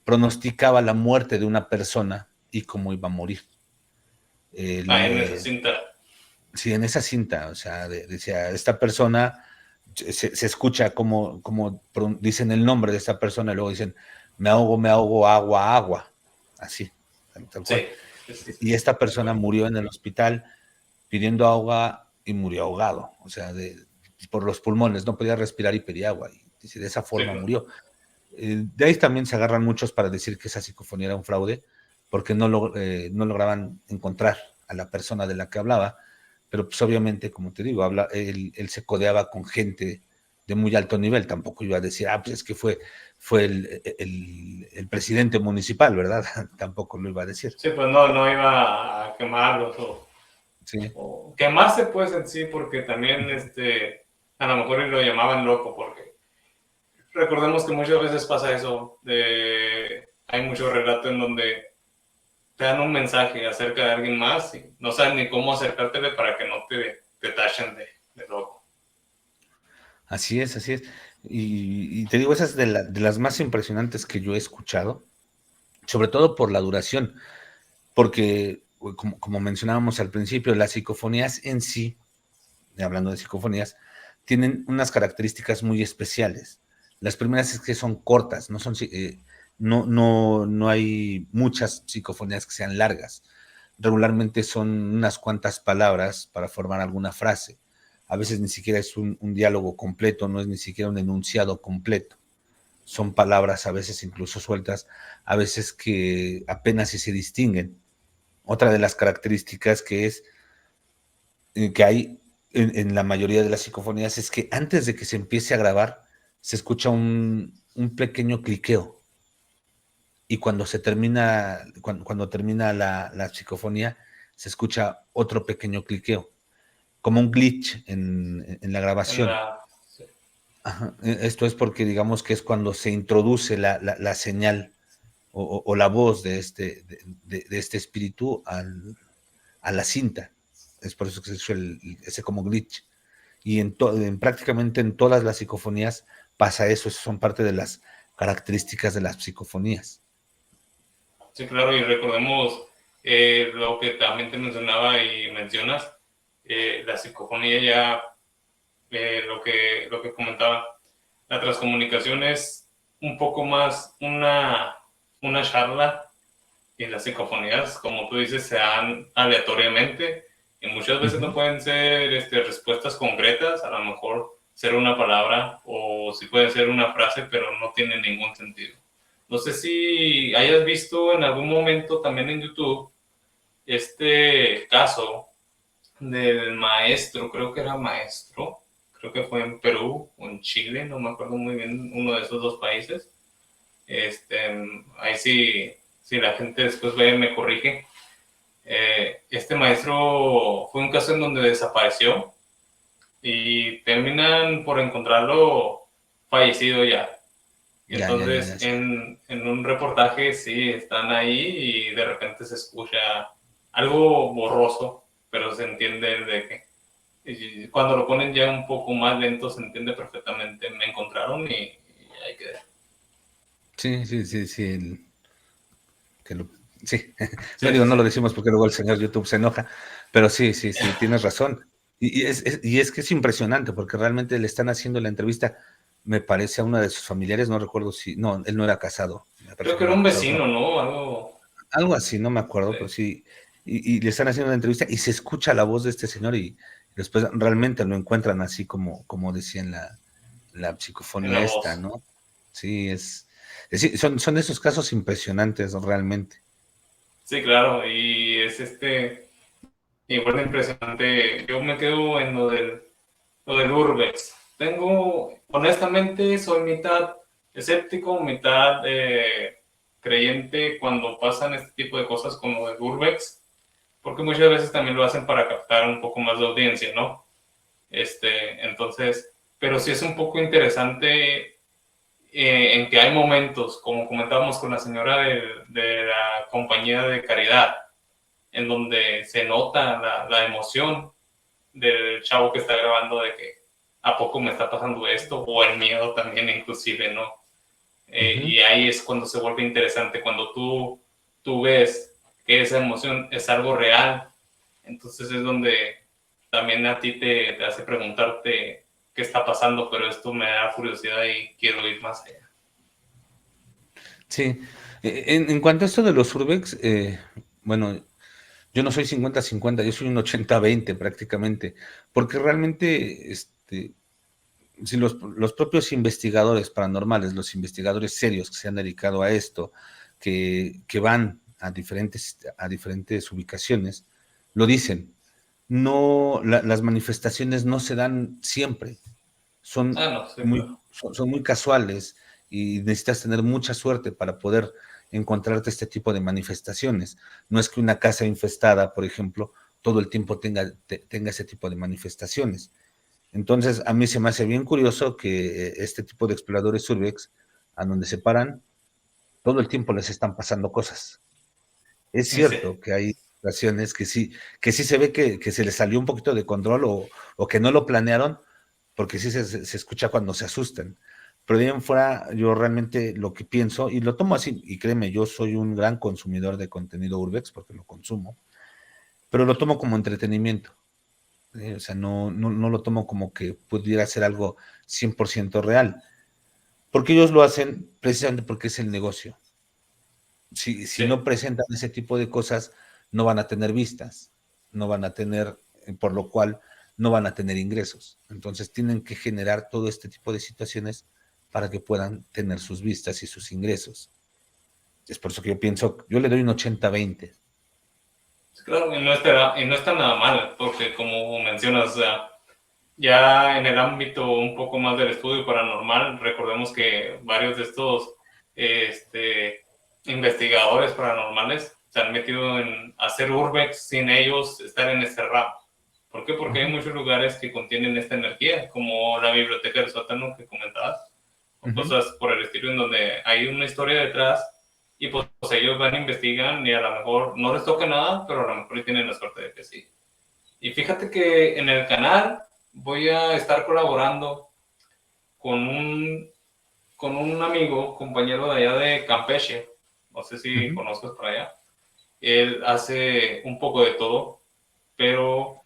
Speaker 2: pronosticaba la muerte de una persona y cómo iba a morir.
Speaker 1: En esa cinta.
Speaker 2: Sí, en esa cinta, o sea, decía, esta persona, se escucha como dicen el nombre de esta persona y luego dicen, me ahogo, agua, agua, así, tal cual.
Speaker 1: Sí.
Speaker 2: Y esta persona murió en el hospital pidiendo agua y murió ahogado, o sea, por los pulmones, no podía respirar y pedía agua, y de esa forma
Speaker 1: Sí,
Speaker 2: murió. De ahí también se agarran muchos para decir que esa psicofonía era un fraude, porque no lograban encontrar a la persona de la que hablaba, pero pues obviamente, como te digo, él se codeaba con gente de muy alto nivel, tampoco iba a decir, pues es que fue el presidente municipal, ¿verdad? Tampoco lo iba a decir.
Speaker 1: sí, pues no iba a quemarlos
Speaker 2: Sí.
Speaker 1: o quemarse pues en sí, porque también a lo mejor lo llamaban loco, porque recordemos que muchas veces pasa eso, hay mucho relato en donde te dan un mensaje acerca de alguien más y no saben ni cómo acercártele para que no te tachen de loco.
Speaker 2: Así es, así es. Y te digo, esa es de las más impresionantes que yo he escuchado, sobre todo por la duración, porque como mencionábamos al principio, las psicofonías en sí, hablando de psicofonías, tienen unas características muy especiales. Las primeras es que son cortas, no hay muchas psicofonías que sean largas. Regularmente son unas cuantas palabras para formar alguna frase. A veces ni siquiera es un diálogo completo, no es ni siquiera un enunciado completo. Son palabras a veces incluso sueltas, a veces que apenas si se distinguen. Otra de las características que hay en la mayoría de las psicofonías es que antes de que se empiece a grabar, se escucha un pequeño cliqueo. Y cuando termina la psicofonía, se escucha otro pequeño cliqueo, como un glitch en la grabación.
Speaker 1: Sí.
Speaker 2: Ajá. Esto es porque digamos que es cuando se introduce la señal o la voz de este espíritu a la cinta. Es por eso que se hizo ese como glitch. Y prácticamente en todas las psicofonías pasa eso, son parte de las características de las psicofonías.
Speaker 1: Sí, claro, y recordemos lo que también te mencionaba y mencionas, la psicofonía ya, lo que comentaba, la transcomunicación es un poco más una charla y las psicofonías, como tú dices, se dan aleatoriamente y muchas veces no pueden ser respuestas concretas, a lo mejor ser una palabra o si puede ser una frase, pero no tiene ningún sentido. No sé si hayas visto en algún momento también en YouTube este caso del maestro, creo que era maestro, creo que fue en Perú o en Chile, no me acuerdo muy bien, uno de esos dos países. Ahí sí, si la gente después ve me corrige. Este maestro fue un caso en donde desapareció y terminan por encontrarlo fallecido ya. Y entonces
Speaker 2: Ya.
Speaker 1: en un reportaje sí están ahí y de repente se escucha algo borroso, pero se entiende de que y cuando lo ponen ya un poco más lento se entiende perfectamente. Me encontraron y ahí quedé.
Speaker 2: Sí, sí, sí, sí. Que lo, sí, no
Speaker 1: Sí,
Speaker 2: digo,
Speaker 1: sí,
Speaker 2: no lo
Speaker 1: sí.
Speaker 2: decimos porque luego el señor YouTube se enoja, pero sí, sí, sí, tienes razón. Y es que es impresionante porque realmente le están haciendo la entrevista, me parece, a una de sus familiares, no recuerdo si, no, él no era casado, me parece
Speaker 1: Creo
Speaker 2: que
Speaker 1: que
Speaker 2: no
Speaker 1: era
Speaker 2: era
Speaker 1: un
Speaker 2: casado, no,
Speaker 1: vecino, ¿no? Algo.
Speaker 2: algo así, no me acuerdo, pero
Speaker 1: Sí,
Speaker 2: sí, y le están haciendo la entrevista y se escucha la voz de este señor y después realmente lo encuentran así como decía en la
Speaker 1: en la
Speaker 2: psicofonía esta,
Speaker 1: voz.
Speaker 2: ¿no? Sí, sí, son esos casos impresionantes realmente.
Speaker 1: Sí, claro. Y es igual de impresionante. Yo me quedo en lo del Urbex. Honestamente, soy mitad escéptico, mitad creyente cuando pasan este tipo de cosas como el Urbex, porque muchas veces también lo hacen para captar un poco más de audiencia, ¿no? Entonces, pero sí es un poco interesante en que hay momentos, como comentábamos con la señora de la compañía de caridad, en donde se nota la emoción del chavo que está grabando de que a poco me está pasando esto, o el miedo también inclusive, ¿no?
Speaker 2: Ujú.
Speaker 1: Y ahí es cuando se vuelve interesante, cuando tú ves que esa emoción es algo real, entonces es donde también a ti te hace preguntarte qué está pasando, pero esto me da curiosidad y quiero ir más allá.
Speaker 2: Sí, en cuanto a esto de los urbex, bueno, yo no soy 50-50, yo soy un 80-20 prácticamente, porque realmente, si los propios investigadores paranormales, los investigadores serios que se han dedicado a esto, que van a diferentes ubicaciones, lo dicen, no, las manifestaciones no se dan siempre,
Speaker 1: Ah,
Speaker 2: son
Speaker 1: no, sí, claro.
Speaker 2: son muy casuales y necesitas tener mucha suerte para poder encontrarte este tipo de manifestaciones. No es que una casa infestada, por ejemplo, todo el tiempo tenga ese tipo de manifestaciones. Entonces, a mí se me hace bien curioso que este tipo de exploradores urbex, a donde se paran, todo el tiempo les están pasando cosas. Es
Speaker 1: Sí,
Speaker 2: cierto que hay situaciones que sí se ve que se les salió un poquito de control o que no lo planearon, porque sí se escucha cuando se asustan. Pero de ahí en fuera, yo realmente lo que pienso, y lo tomo así, y créeme, yo soy un gran consumidor de contenido urbex porque lo consumo, pero lo tomo como entretenimiento. O sea, no lo tomo como que pudiera ser algo 100% real, porque ellos lo hacen precisamente porque es el negocio. Si
Speaker 1: sí.
Speaker 2: no presentan ese tipo de cosas, no van a tener vistas, no van a tener, por lo cual no van a tener ingresos. Entonces tienen que generar todo este tipo de situaciones para que puedan tener sus vistas y sus ingresos. Es por eso que yo pienso, yo le doy un 80-20.
Speaker 1: Claro, y no está nada mal, porque como mencionas, o sea, ya en el ámbito un poco más del estudio paranormal, recordemos que varios de estos investigadores paranormales se han metido en hacer urbex sin ellos estar en este ramo. ¿Por qué? Porque hay
Speaker 2: Uh-huh,
Speaker 1: muchos lugares que contienen esta energía, como la biblioteca del sótano que comentabas, o
Speaker 2: uh-huh.
Speaker 1: cosas por el estilo, en donde hay una historia detrás y pues ellos van, investigan y a lo mejor no les toca nada, pero a lo mejor tienen la suerte de que sí. Y fíjate que en el canal voy a estar colaborando con con un amigo, compañero de allá de Campeche, no sé si
Speaker 2: Uh-huh.
Speaker 1: conozcas por allá. Él hace un poco de todo, pero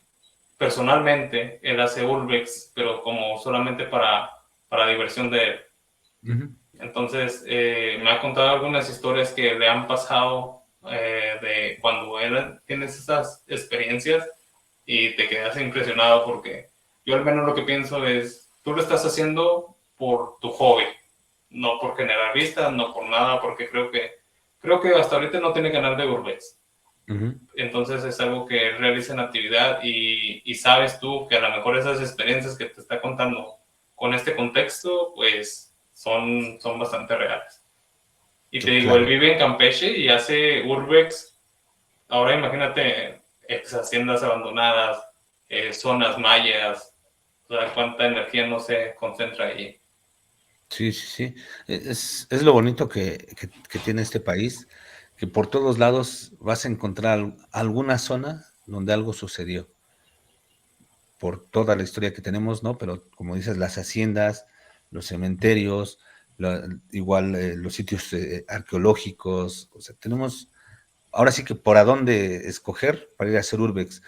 Speaker 1: personalmente él hace urbex, pero como solamente para diversión de él.
Speaker 2: Uh-huh.
Speaker 1: Entonces, me ha contado algunas historias que le han pasado de cuando él tiene esas experiencias y te quedas impresionado porque yo al menos lo que pienso es, tú lo estás haciendo por tu hobby, no por generar vistas, no por nada, porque creo que hasta ahorita no tiene canal de Urbex.
Speaker 2: Uh-huh.
Speaker 1: Entonces es algo que realiza en actividad y sabes tú que a lo mejor esas experiencias que te está contando con este contexto, pues son bastante reales. Y te
Speaker 2: Sí,
Speaker 1: digo, él
Speaker 2: claro.
Speaker 1: vive en Campeche y hace urbex. Ahora imagínate ex haciendas abandonadas, zonas mayas, o sea, cuánta energía no se concentra ahí.
Speaker 2: Sí, sí, sí. Es lo bonito que tiene este país, que por todos lados vas a encontrar alguna zona donde algo sucedió, por toda la historia que tenemos, ¿no? Pero como dices, las haciendas, los cementerios, igual los sitios arqueológicos, o sea, tenemos ahora sí que por a dónde escoger para ir a hacer urbex.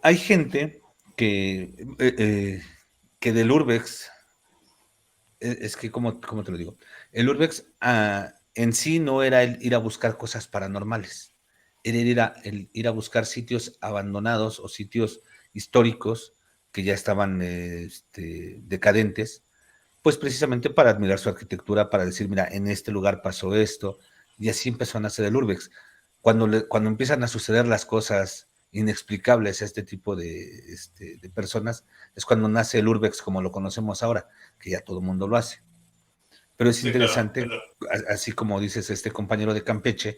Speaker 2: Hay gente que del urbex, es que, ¿cómo te lo digo? El urbex en sí no era el ir a buscar cosas paranormales, era el ir a buscar sitios abandonados o sitios históricos que ya estaban decadentes, pues precisamente para admirar su arquitectura, para decir, mira, en este lugar pasó esto, y así empezó a nacer el urbex. Cuando empiezan a suceder las cosas inexplicables a este tipo de personas, es cuando nace el urbex como lo conocemos ahora, que ya todo el mundo lo hace. Pero es
Speaker 1: Sí, claro,
Speaker 2: interesante, así como dices, este compañero de Campeche,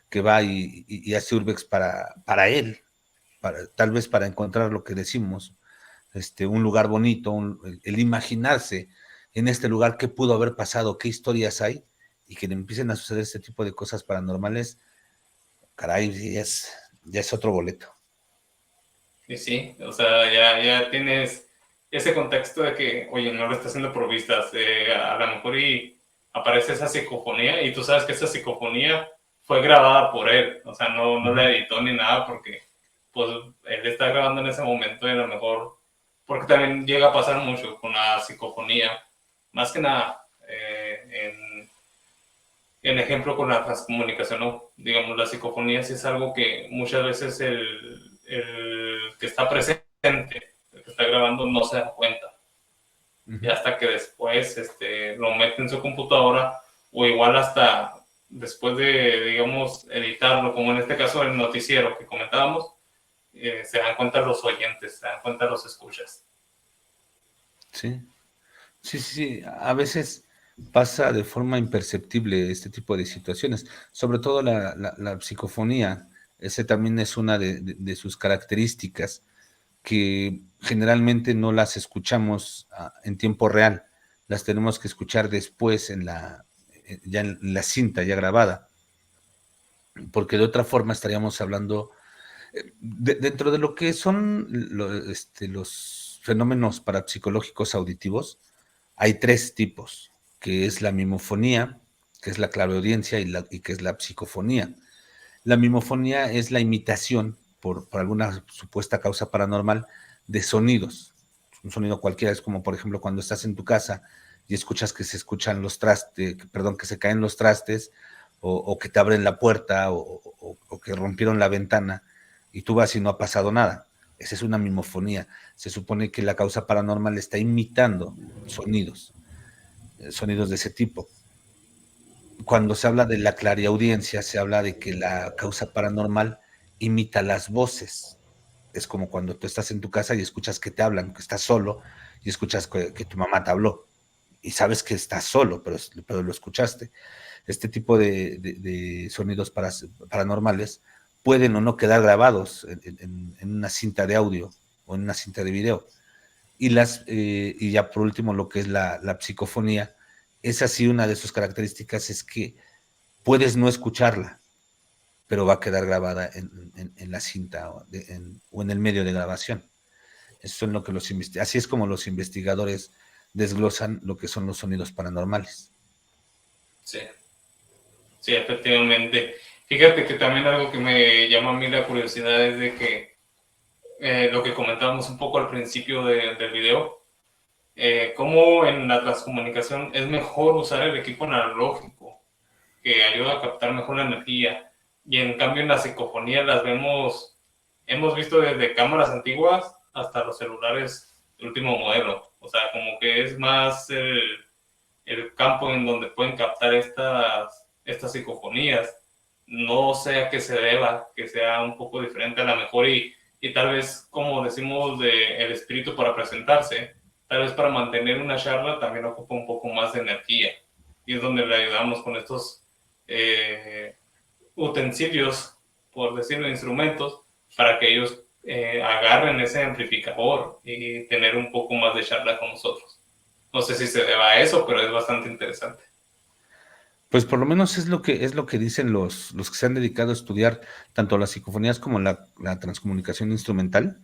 Speaker 2: que va y hace urbex para él, tal vez para encontrar lo que decimos, un lugar bonito, el imaginarse en este lugar qué pudo haber pasado, qué historias hay, y que le empiecen a suceder este tipo de cosas paranormales, caray, ya es otro boleto.
Speaker 1: y sí, o sea, ya tienes ese contexto de que, oye, no lo está haciendo por vistas, a lo mejor y aparece esa psicofonía y tú sabes que esa psicofonía fue grabada por él, o sea, no la editó ni nada porque pues él está grabando en ese momento y a lo mejor, porque también llega a pasar mucho con la psicofonía, más que nada en ejemplo con la transcomunicación, ¿no? Digamos, la psicofonía sí es algo que muchas veces el que está presente, el que está grabando, no se da cuenta. Y hasta que después lo mete en su computadora o igual hasta después de, digamos, editarlo, como en este caso el noticiero que comentábamos, se dan cuenta los oyentes, se dan cuenta los escuchas.
Speaker 2: Sí, sí, sí, sí. A veces pasa de forma imperceptible este tipo de situaciones, sobre todo la psicofonía. Ese también es una de sus características, que generalmente no las escuchamos en tiempo real, las tenemos que escuchar después ya en la cinta ya grabada, porque de otra forma estaríamos hablando dentro de lo que son los fenómenos parapsicológicos auditivos. Hay tres tipos, que es la mimofonía, que es la clareaudiencia y que es la psicofonía. La mimofonía es la imitación, por alguna supuesta causa paranormal, de sonidos. Un sonido cualquiera es como, por ejemplo, cuando estás en tu casa y escuchas que se escuchan los trastes, perdón, que se caen los trastes, o que te abren la puerta, o que rompieron la ventana, y tú vas y no ha pasado nada. Esa es una mimofonía. Se supone que la causa paranormal está imitando sonidos, sonidos de ese tipo. Cuando se habla de la clariaudiencia, se habla de que la causa paranormal imita las voces. Es como cuando tú estás en tu casa y escuchas que te hablan, que estás solo, y escuchas que tu mamá te habló. Y sabes que estás solo, pero lo escuchaste. Este tipo de sonidos paranormales pueden o no quedar grabados en una cinta de audio o en una cinta de video. Y ya por último, lo que es la psicofonía, es así, una de sus características es que puedes no escucharla, pero va a quedar grabada en la cinta o en el medio de grabación. Eso es lo que así es como los investigadores desglosan lo que son los sonidos paranormales.
Speaker 1: Sí, sí, efectivamente. Fíjate que también algo que me llama a mí la curiosidad es de que lo que comentábamos un poco al principio del video, cómo en la transcomunicación es mejor usar el equipo analógico, que ayuda a captar mejor la energía. Y en cambio en la psicofonía las vemos, hemos visto desde cámaras antiguas hasta los celulares de último modelo. O sea, como que es más el campo en donde pueden captar estas psicofonías. No sé a qué se deba, que sea un poco diferente a la mejor y tal vez, como decimos, el espíritu para presentarse, tal vez para mantener una charla también ocupa un poco más de energía. Y es donde le ayudamos con estos utensilios, por decirlo, instrumentos, para que ellos agarren ese amplificador y tener un poco más de charla con nosotros. No sé si se deba a eso, pero es bastante interesante.
Speaker 2: Pues por lo menos es lo que dicen los que se han dedicado a estudiar tanto las psicofonías como la transcomunicación instrumental,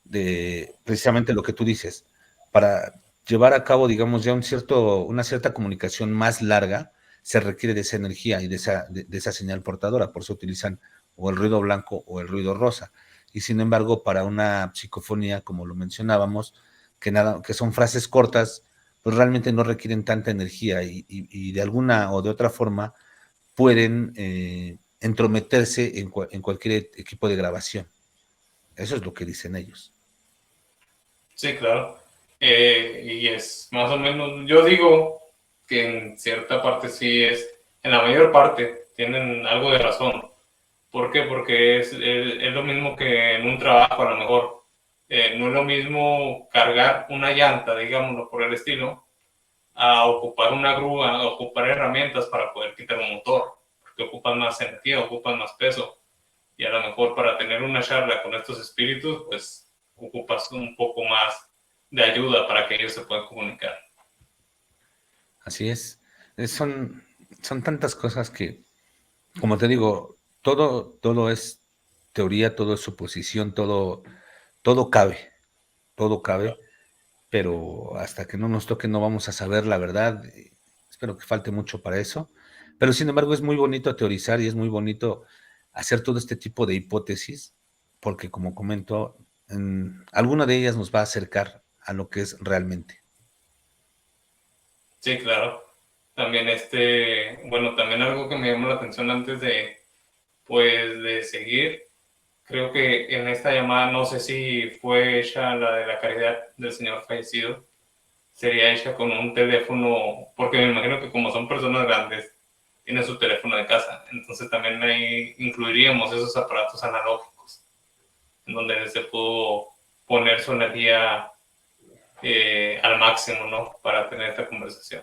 Speaker 2: de precisamente lo que tú dices, para llevar a cabo, digamos, ya una cierta comunicación más larga, se requiere de esa energía y de esa señal portadora, por eso utilizan o el ruido blanco o el ruido rosa. Y sin embargo, para una psicofonía, como lo mencionábamos, que son frases cortas, pues realmente no requieren tanta energía y de alguna o de otra forma pueden entrometerse en cualquier equipo de grabación. Eso es lo que dicen ellos.
Speaker 1: Sí, claro. Y es más o menos, yo digo que en cierta parte sí es, en la mayor parte tienen algo de razón. ¿Por qué? Porque es lo mismo que en un trabajo a lo mejor. No es lo mismo cargar una llanta, digámoslo por el estilo, a ocupar una grúa, a ocupar herramientas para poder quitar un motor, porque ocupan más energía, ocupan más peso. Y a lo mejor para tener una charla con estos espíritus, pues ocupas un poco más de ayuda para que ellos se puedan comunicar.
Speaker 2: Así es. Son tantas cosas que, como te digo, todo es teoría, todo es suposición, todo cabe, todo cabe, pero hasta que no nos toque no vamos a saber la verdad. Espero que falte mucho para eso. Pero sin embargo es muy bonito teorizar y es muy bonito hacer todo este tipo de hipótesis, porque como comento, alguna de ellas nos va a acercar a lo que es realmente.
Speaker 1: Sí, claro. También bueno, también algo que me llamó la atención antes de, pues, de seguir, creo que en esta llamada, no sé si fue ella la de la caridad del señor fallecido, sería hecha con un teléfono, porque me imagino que como son personas grandes, tienen su teléfono de casa, entonces también ahí incluiríamos esos aparatos analógicos, en donde se pudo poner su energía al máximo, ¿no? Para tener esta conversación.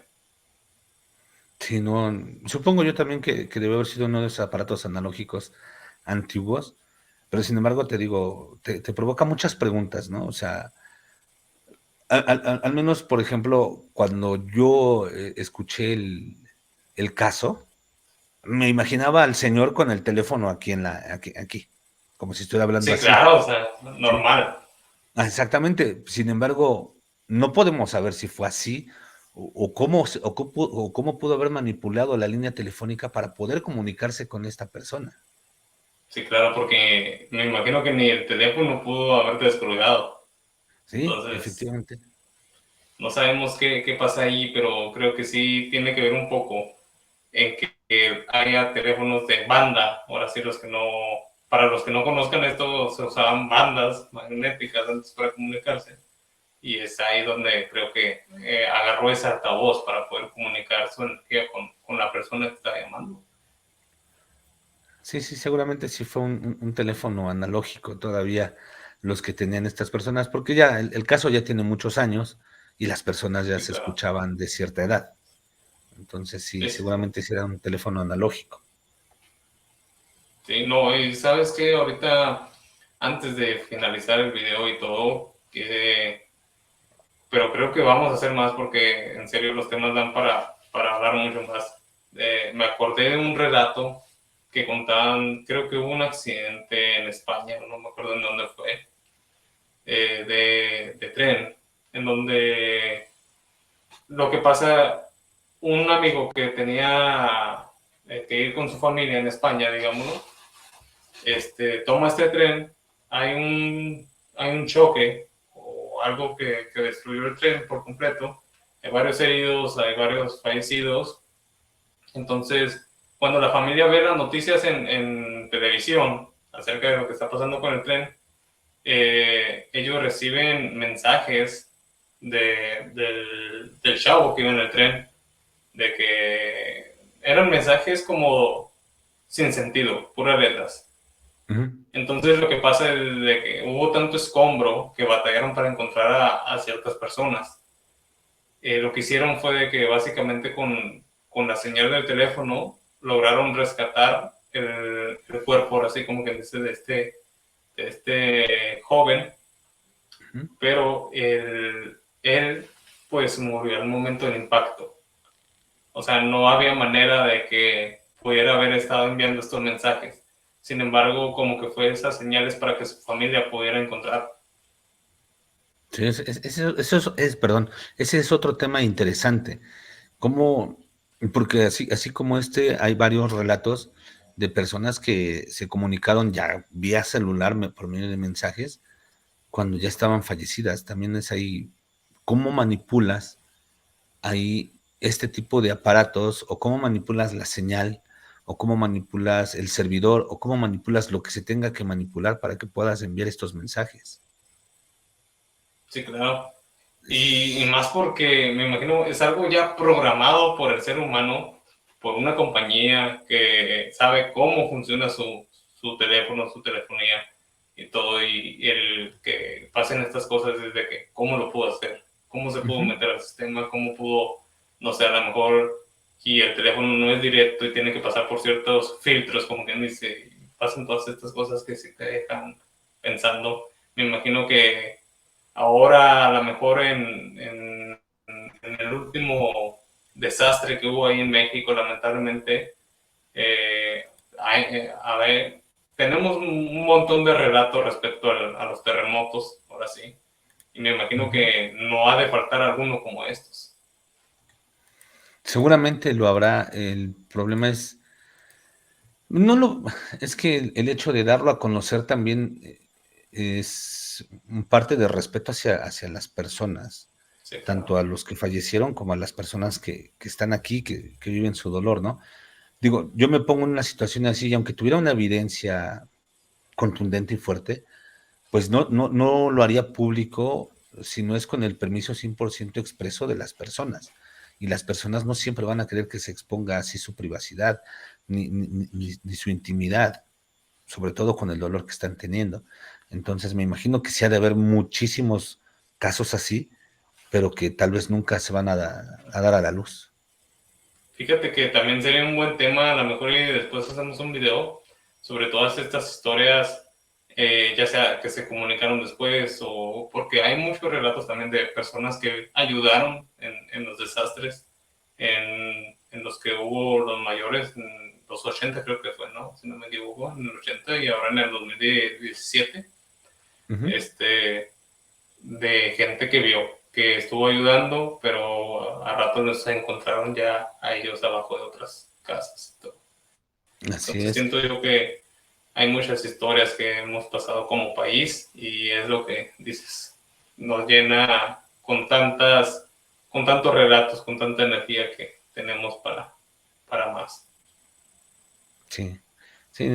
Speaker 2: Sí, no, supongo yo también que debe haber sido uno de esos aparatos analógicos antiguos, pero sin embargo te digo, te provoca muchas preguntas, ¿no? O sea, al menos, por ejemplo, cuando yo escuché el caso, me imaginaba al señor con el teléfono aquí, como si estuviera hablando
Speaker 1: Sí,
Speaker 2: así.
Speaker 1: claro, o sea,
Speaker 2: Sí.
Speaker 1: normal.
Speaker 2: Exactamente. Sin embargo, no podemos saber si fue así o cómo pudo haber manipulado la línea telefónica para poder comunicarse con esta persona.
Speaker 1: Sí, claro, porque me imagino que ni el teléfono pudo haberte descolgado.
Speaker 2: Sí,
Speaker 1: Entonces,
Speaker 2: efectivamente.
Speaker 1: no sabemos qué pasa ahí, pero creo que sí tiene que ver un poco en que haya teléfonos de banda. Ahora sí, para los que no conozcan esto, se usaban bandas magnéticas antes para comunicarse. Y es ahí donde creo que agarró ese altavoz para poder comunicar su energía con la persona que está llamando.
Speaker 2: Sí, sí, seguramente sí fue un teléfono analógico todavía los que tenían estas personas, porque ya el caso ya tiene muchos años y las personas ya
Speaker 1: Sí,
Speaker 2: se
Speaker 1: claro.
Speaker 2: escuchaban de cierta edad. Entonces sí,
Speaker 1: Sí, sí, sí.
Speaker 2: seguramente sí era un teléfono analógico.
Speaker 1: Sí, no, y sabes que ahorita, antes de finalizar el video y todo, pero creo que vamos a hacer más porque en serio los temas dan para hablar mucho más. Me acordé de un relato que contaban, creo que hubo un accidente en España, no me acuerdo en dónde fue, de tren, en donde lo que pasa, un amigo que tenía que ir con su familia en España, digámoslo, toma este tren, hay hay un choque o algo que destruyó el tren por completo, hay varios heridos, hay varios fallecidos, entonces cuando la familia ve las noticias en televisión acerca de lo que está pasando con el tren, ellos reciben mensajes del chavo que iba en el tren, de que eran mensajes como sin sentido, puras letras.
Speaker 2: Ujú.
Speaker 1: Entonces lo que pasa es de que hubo tanto escombro que batallaron para encontrar a ciertas personas. Lo que hicieron fue de que básicamente con la señal del teléfono lograron rescatar el cuerpo, así como que dice, de este joven,
Speaker 2: Ujú.
Speaker 1: pero él pues murió al momento del impacto. O sea, no había manera de que pudiera haber estado enviando estos mensajes. Sin embargo, como que fue esas señales para que su familia pudiera encontrar.
Speaker 2: Sí, perdón, ese es otro tema interesante. ¿Cómo? Porque así como hay varios relatos de personas que se comunicaron ya vía celular por medio de mensajes cuando ya estaban fallecidas. También es ahí cómo manipulas ahí este tipo de aparatos, o cómo manipulas la señal, o cómo manipulas el servidor, o cómo manipulas lo que se tenga que manipular para que puedas enviar estos mensajes.
Speaker 1: Sí, claro. Y
Speaker 2: Es-
Speaker 1: más porque me imagino es algo ya programado por el ser humano, por una compañía que sabe cómo funciona su teléfono, su telefonía y todo, y el que pasen estas cosas es de que cómo lo pudo hacer, cómo se pudo
Speaker 2: Ujú.
Speaker 1: meter al sistema, cómo pudo, no sé, a lo mejor, y el teléfono no es directo y tiene que pasar por ciertos filtros, como quien dice, pasan todas estas cosas que sí te dejan pensando. Me imagino que ahora, a lo mejor en el último desastre que hubo ahí en México, lamentablemente, eh, a ver, tenemos un montón de relatos respecto a los terremotos, ahora sí, y me imagino
Speaker 2: Ujú.
Speaker 1: que no ha de faltar alguno como estos.
Speaker 2: Seguramente lo habrá. El problema es, no lo, es que el hecho de darlo a conocer también es un parte de respeto hacia las personas,
Speaker 1: Sí,
Speaker 2: tanto
Speaker 1: claro.
Speaker 2: a los que fallecieron como a las personas que están aquí, que viven su dolor, ¿no? Digo, yo me pongo en una situación así, y aunque tuviera una evidencia contundente y fuerte, pues no lo haría público si no es con el permiso 100% expreso de las personas. Y las personas no siempre van a querer que se exponga así su privacidad, ni su intimidad, sobre todo con el dolor que están teniendo. Entonces me imagino que sí ha de haber muchísimos casos así, pero que tal vez nunca se van a dar a la luz.
Speaker 1: Fíjate que también sería un buen tema, a lo mejor y después hacemos un video sobre todas estas historias, ya sea que se comunicaron después o porque hay muchos relatos también de personas que ayudaron en los desastres, en los que hubo los mayores, en los 80 creo que fue, ¿no? Si no me equivoco, en el 80 y ahora en el 2017,
Speaker 2: Ujú.
Speaker 1: este, de gente que vio, que estuvo ayudando, pero a rato los encontraron ya a ellos abajo de otras casas.
Speaker 2: Así
Speaker 1: Entonces
Speaker 2: es.
Speaker 1: siento yo que hay muchas historias que hemos pasado como país y es lo que dices, nos llena con tantos relatos, con tanta energía que tenemos para más.
Speaker 2: Sí, sí,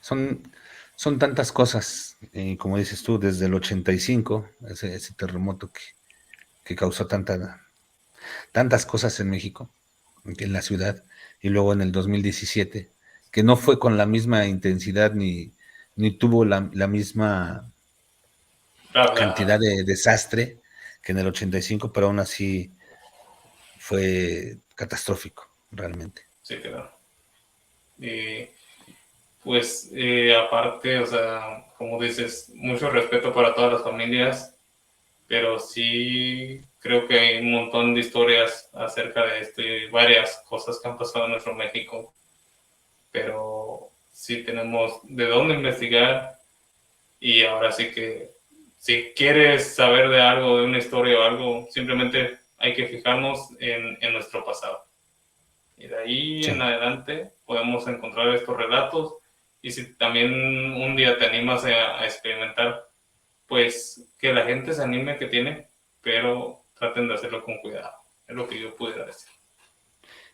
Speaker 2: son, son tantas cosas, como dices tú, desde el 85, ese terremoto que causó tantas cosas en México, en la ciudad, y luego en el 2017, que no fue con la misma intensidad ni tuvo la misma
Speaker 1: Claro,
Speaker 2: cantidad de desastre que en el 85, pero aún así fue catastrófico, realmente.
Speaker 1: sí, claro. Y pues aparte, o sea, como dices, mucho respeto para todas las familias, pero sí creo que hay un montón de historias acerca de esto y varias cosas que han pasado en nuestro México, pero sí tenemos de dónde investigar y ahora sí que si quieres saber de algo, de una historia o algo, simplemente hay que fijarnos en nuestro pasado. Y de ahí
Speaker 2: Sí,
Speaker 1: en adelante podemos encontrar estos relatos y si también un día te animas a experimentar, pues que la gente se anime que tiene, pero traten de hacerlo con cuidado. Es lo que yo pudiera decir.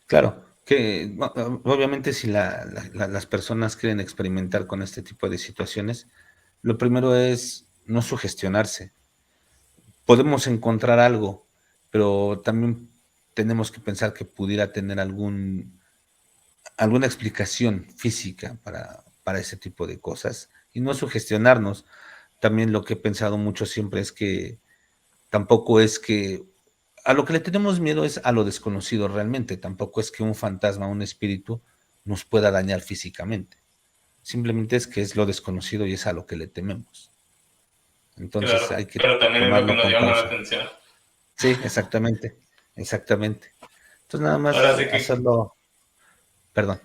Speaker 2: claro, que obviamente si las personas quieren experimentar con este tipo de situaciones, lo primero es no sugestionarse. Podemos encontrar algo, pero también tenemos que pensar que pudiera tener alguna explicación física para ese tipo de cosas y no sugestionarnos. También lo que he pensado mucho siempre es que tampoco es que a lo que le tenemos miedo es a lo desconocido realmente, tampoco es que un fantasma, un espíritu nos pueda dañar físicamente. Simplemente es que es lo desconocido y es a lo que le tememos. Entonces
Speaker 1: Claro,
Speaker 2: hay que
Speaker 1: pero también es lo que
Speaker 2: tomarlo
Speaker 1: nos
Speaker 2: con
Speaker 1: llama la
Speaker 2: pausa.
Speaker 1: atención.
Speaker 2: Sí, exactamente, exactamente. Entonces nada
Speaker 1: Ahora
Speaker 2: más
Speaker 1: sí que...
Speaker 2: hacerlo, perdón.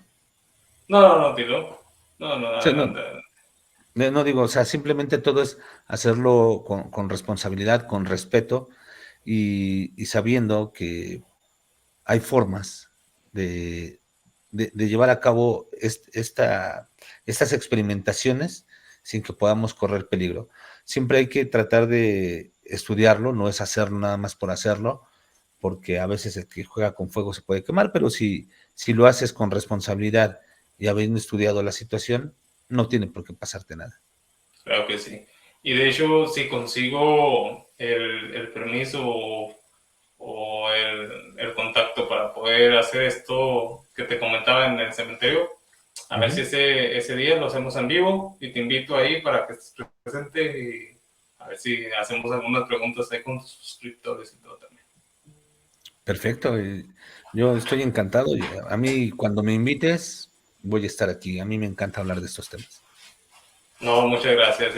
Speaker 1: No, Tilo. No,
Speaker 2: O sea, no,
Speaker 1: adelante.
Speaker 2: no digo, o sea, simplemente todo es hacerlo con responsabilidad, con respeto y sabiendo que hay formas de, de llevar a cabo estas experimentaciones sin que podamos correr peligro. Siempre hay que tratar de estudiarlo, no es hacerlo nada más por hacerlo, porque a veces el que juega con fuego se puede quemar, pero si lo haces con responsabilidad y habiendo estudiado la situación, no tiene por qué pasarte nada.
Speaker 1: Claro que sí. Y de hecho, si consigo el permiso o el contacto para poder hacer esto que te comentaba en el cementerio, a ver si
Speaker 2: Ujú.
Speaker 1: ese día lo hacemos en vivo y te invito ahí para que estés presente y a ver si hacemos algunas preguntas ahí con tus suscriptores y todo también.
Speaker 2: Perfecto. Yo estoy encantado. Y a mí, cuando me invites, voy a estar aquí. A mí me encanta hablar de estos temas.
Speaker 1: No, muchas gracias.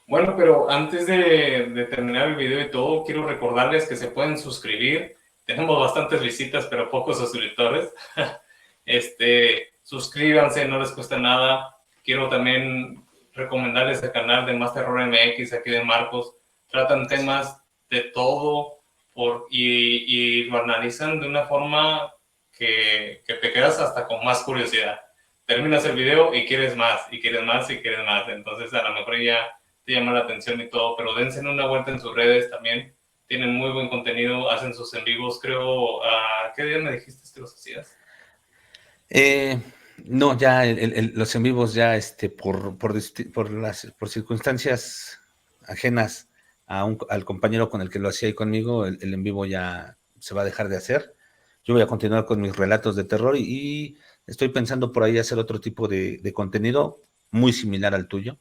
Speaker 1: Bueno, pero antes de terminar el video y todo, quiero recordarles que se pueden suscribir. Tenemos bastantes visitas, pero pocos suscriptores. Suscríbanse, no les cuesta nada. Quiero también recomendarles el canal de Más Terror MX, aquí de Marcos. Tratan
Speaker 2: Gracias.
Speaker 1: temas de todo y lo analizan de una forma que te quedas hasta con más curiosidad. Terminas el video y quieres más, y quieres más, y quieres más. Entonces, a lo mejor ya te llama la atención y todo, pero dense una vuelta en sus redes también. Tienen muy buen contenido, hacen sus en vivos, creo. ¿Qué día me dijiste que los hacías?
Speaker 2: Eh, no, ya los en vivos ya por circunstancias ajenas al compañero con el que lo hacía ahí conmigo, el en vivo ya se va a dejar de hacer. Yo voy a continuar con mis relatos de terror y estoy pensando por ahí hacer otro tipo de contenido muy similar al tuyo,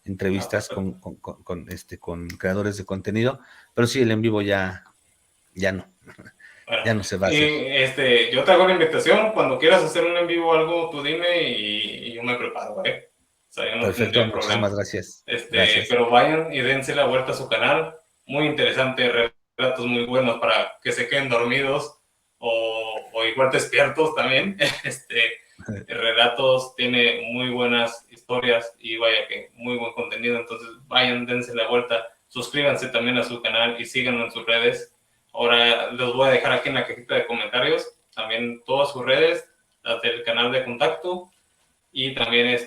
Speaker 2: entrevistas
Speaker 1: Perfecto.
Speaker 2: con creadores de contenido, pero sí, el en vivo ya no,
Speaker 1: Bueno,
Speaker 2: ya no se va a
Speaker 1: y
Speaker 2: hacer.
Speaker 1: yo te hago la invitación. Cuando quieras hacer un en vivo o algo, tú dime y yo me preparo, ¿eh? O sea, yo no
Speaker 2: Perfecto,
Speaker 1: tendría
Speaker 2: muchísimas
Speaker 1: problema.
Speaker 2: gracias. Gracias.
Speaker 1: Pero vayan y dense la vuelta a su canal. Muy interesante, relatos muy buenos para que se queden dormidos o igual despiertos también. Relatos, tiene muy buenas historias y vaya que muy buen contenido. Entonces vayan, dense la vuelta, suscríbanse también a su canal y síganlo en sus redes. Ahora los voy a dejar aquí en la cajita de comentarios también todas sus redes, las del canal de contacto y también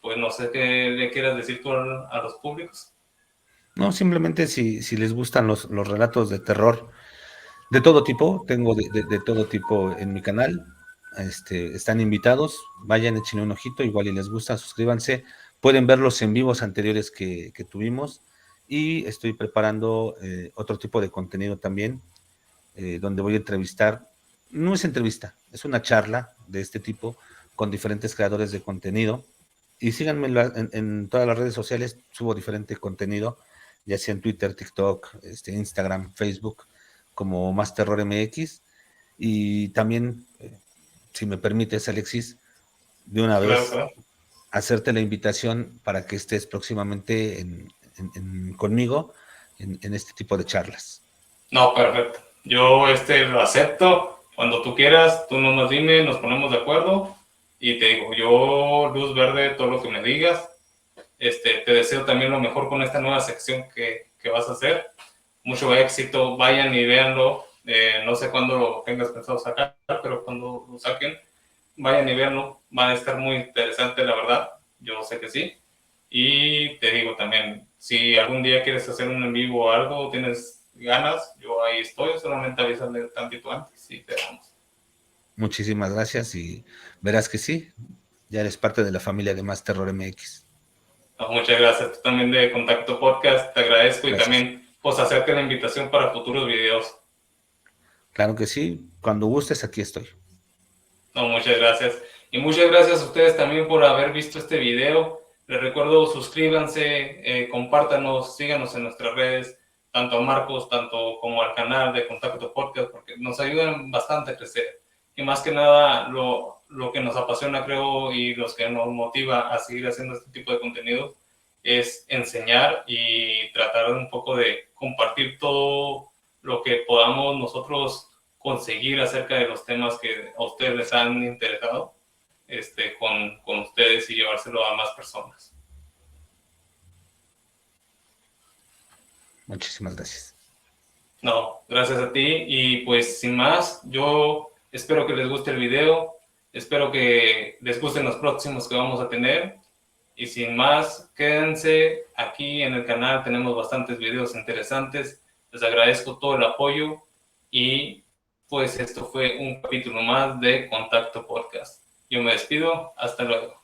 Speaker 1: pues no sé qué le quieras decir tú a los públicos.
Speaker 2: No, simplemente si les gustan los relatos de terror de todo tipo, tengo de todo tipo en mi canal, están invitados, vayan, échenle un ojito, igual y les gusta, suscríbanse, pueden ver los en vivos anteriores que tuvimos y estoy preparando otro tipo de contenido también, donde voy a entrevistar, no es entrevista, es una charla de este tipo con diferentes creadores de contenido y síganme en todas las redes sociales, subo diferente contenido, ya sea en Twitter, TikTok, Instagram, Facebook, como Más Terror MX. Y también, si me permites, Alexis, de una
Speaker 1: Claro,
Speaker 2: vez
Speaker 1: claro.
Speaker 2: hacerte la invitación para que estés próximamente conmigo en este tipo de charlas.
Speaker 1: No, perfecto. Yo lo acepto. Cuando tú quieras, tú nomás dime, nos ponemos de acuerdo y te digo, yo luz verde, todo lo que me digas. Te deseo también lo mejor con esta nueva sección que vas a hacer. Mucho éxito, vayan y véanlo. No sé cuándo lo tengas pensado sacar, pero cuando lo saquen, vayan y véanlo. Va a estar muy interesante, la verdad. Yo sé que sí. Y te digo también, si algún día quieres hacer un en vivo o algo, tienes ganas, yo ahí estoy, solamente avísame tantito antes y te damos.
Speaker 2: Muchísimas gracias y verás que sí, ya eres parte de la familia de Más Terror MX.
Speaker 1: No, muchas gracias. Tú también de Contacto Podcast, te agradezco y
Speaker 2: Gracias.
Speaker 1: también pues hacerte la invitación para futuros videos.
Speaker 2: Claro que sí, cuando gustes, aquí estoy.
Speaker 1: No, muchas gracias. Y muchas gracias a ustedes también por haber visto este video. Les recuerdo, suscríbanse, compártanos, síganos en nuestras redes, tanto a Marcos, tanto como al canal de Contacto Podcast, porque nos ayudan bastante a crecer. Y más que nada, lo que nos apasiona, creo, y los que nos motiva a seguir haciendo este tipo de contenido es enseñar y tratar un poco de compartir todo lo que podamos nosotros conseguir acerca de los temas que a ustedes les han interesado con ustedes y llevárselo a más personas.
Speaker 2: Muchísimas gracias.
Speaker 1: No, gracias a ti. Y pues sin más, yo espero que les guste el video. Espero que les gusten los próximos que vamos a tener. Y sin más, quédense aquí en el canal. Tenemos bastantes videos interesantes. Les agradezco todo el apoyo. Y pues esto fue un capítulo más de Contacto Podcast. Yo me despido. Hasta luego.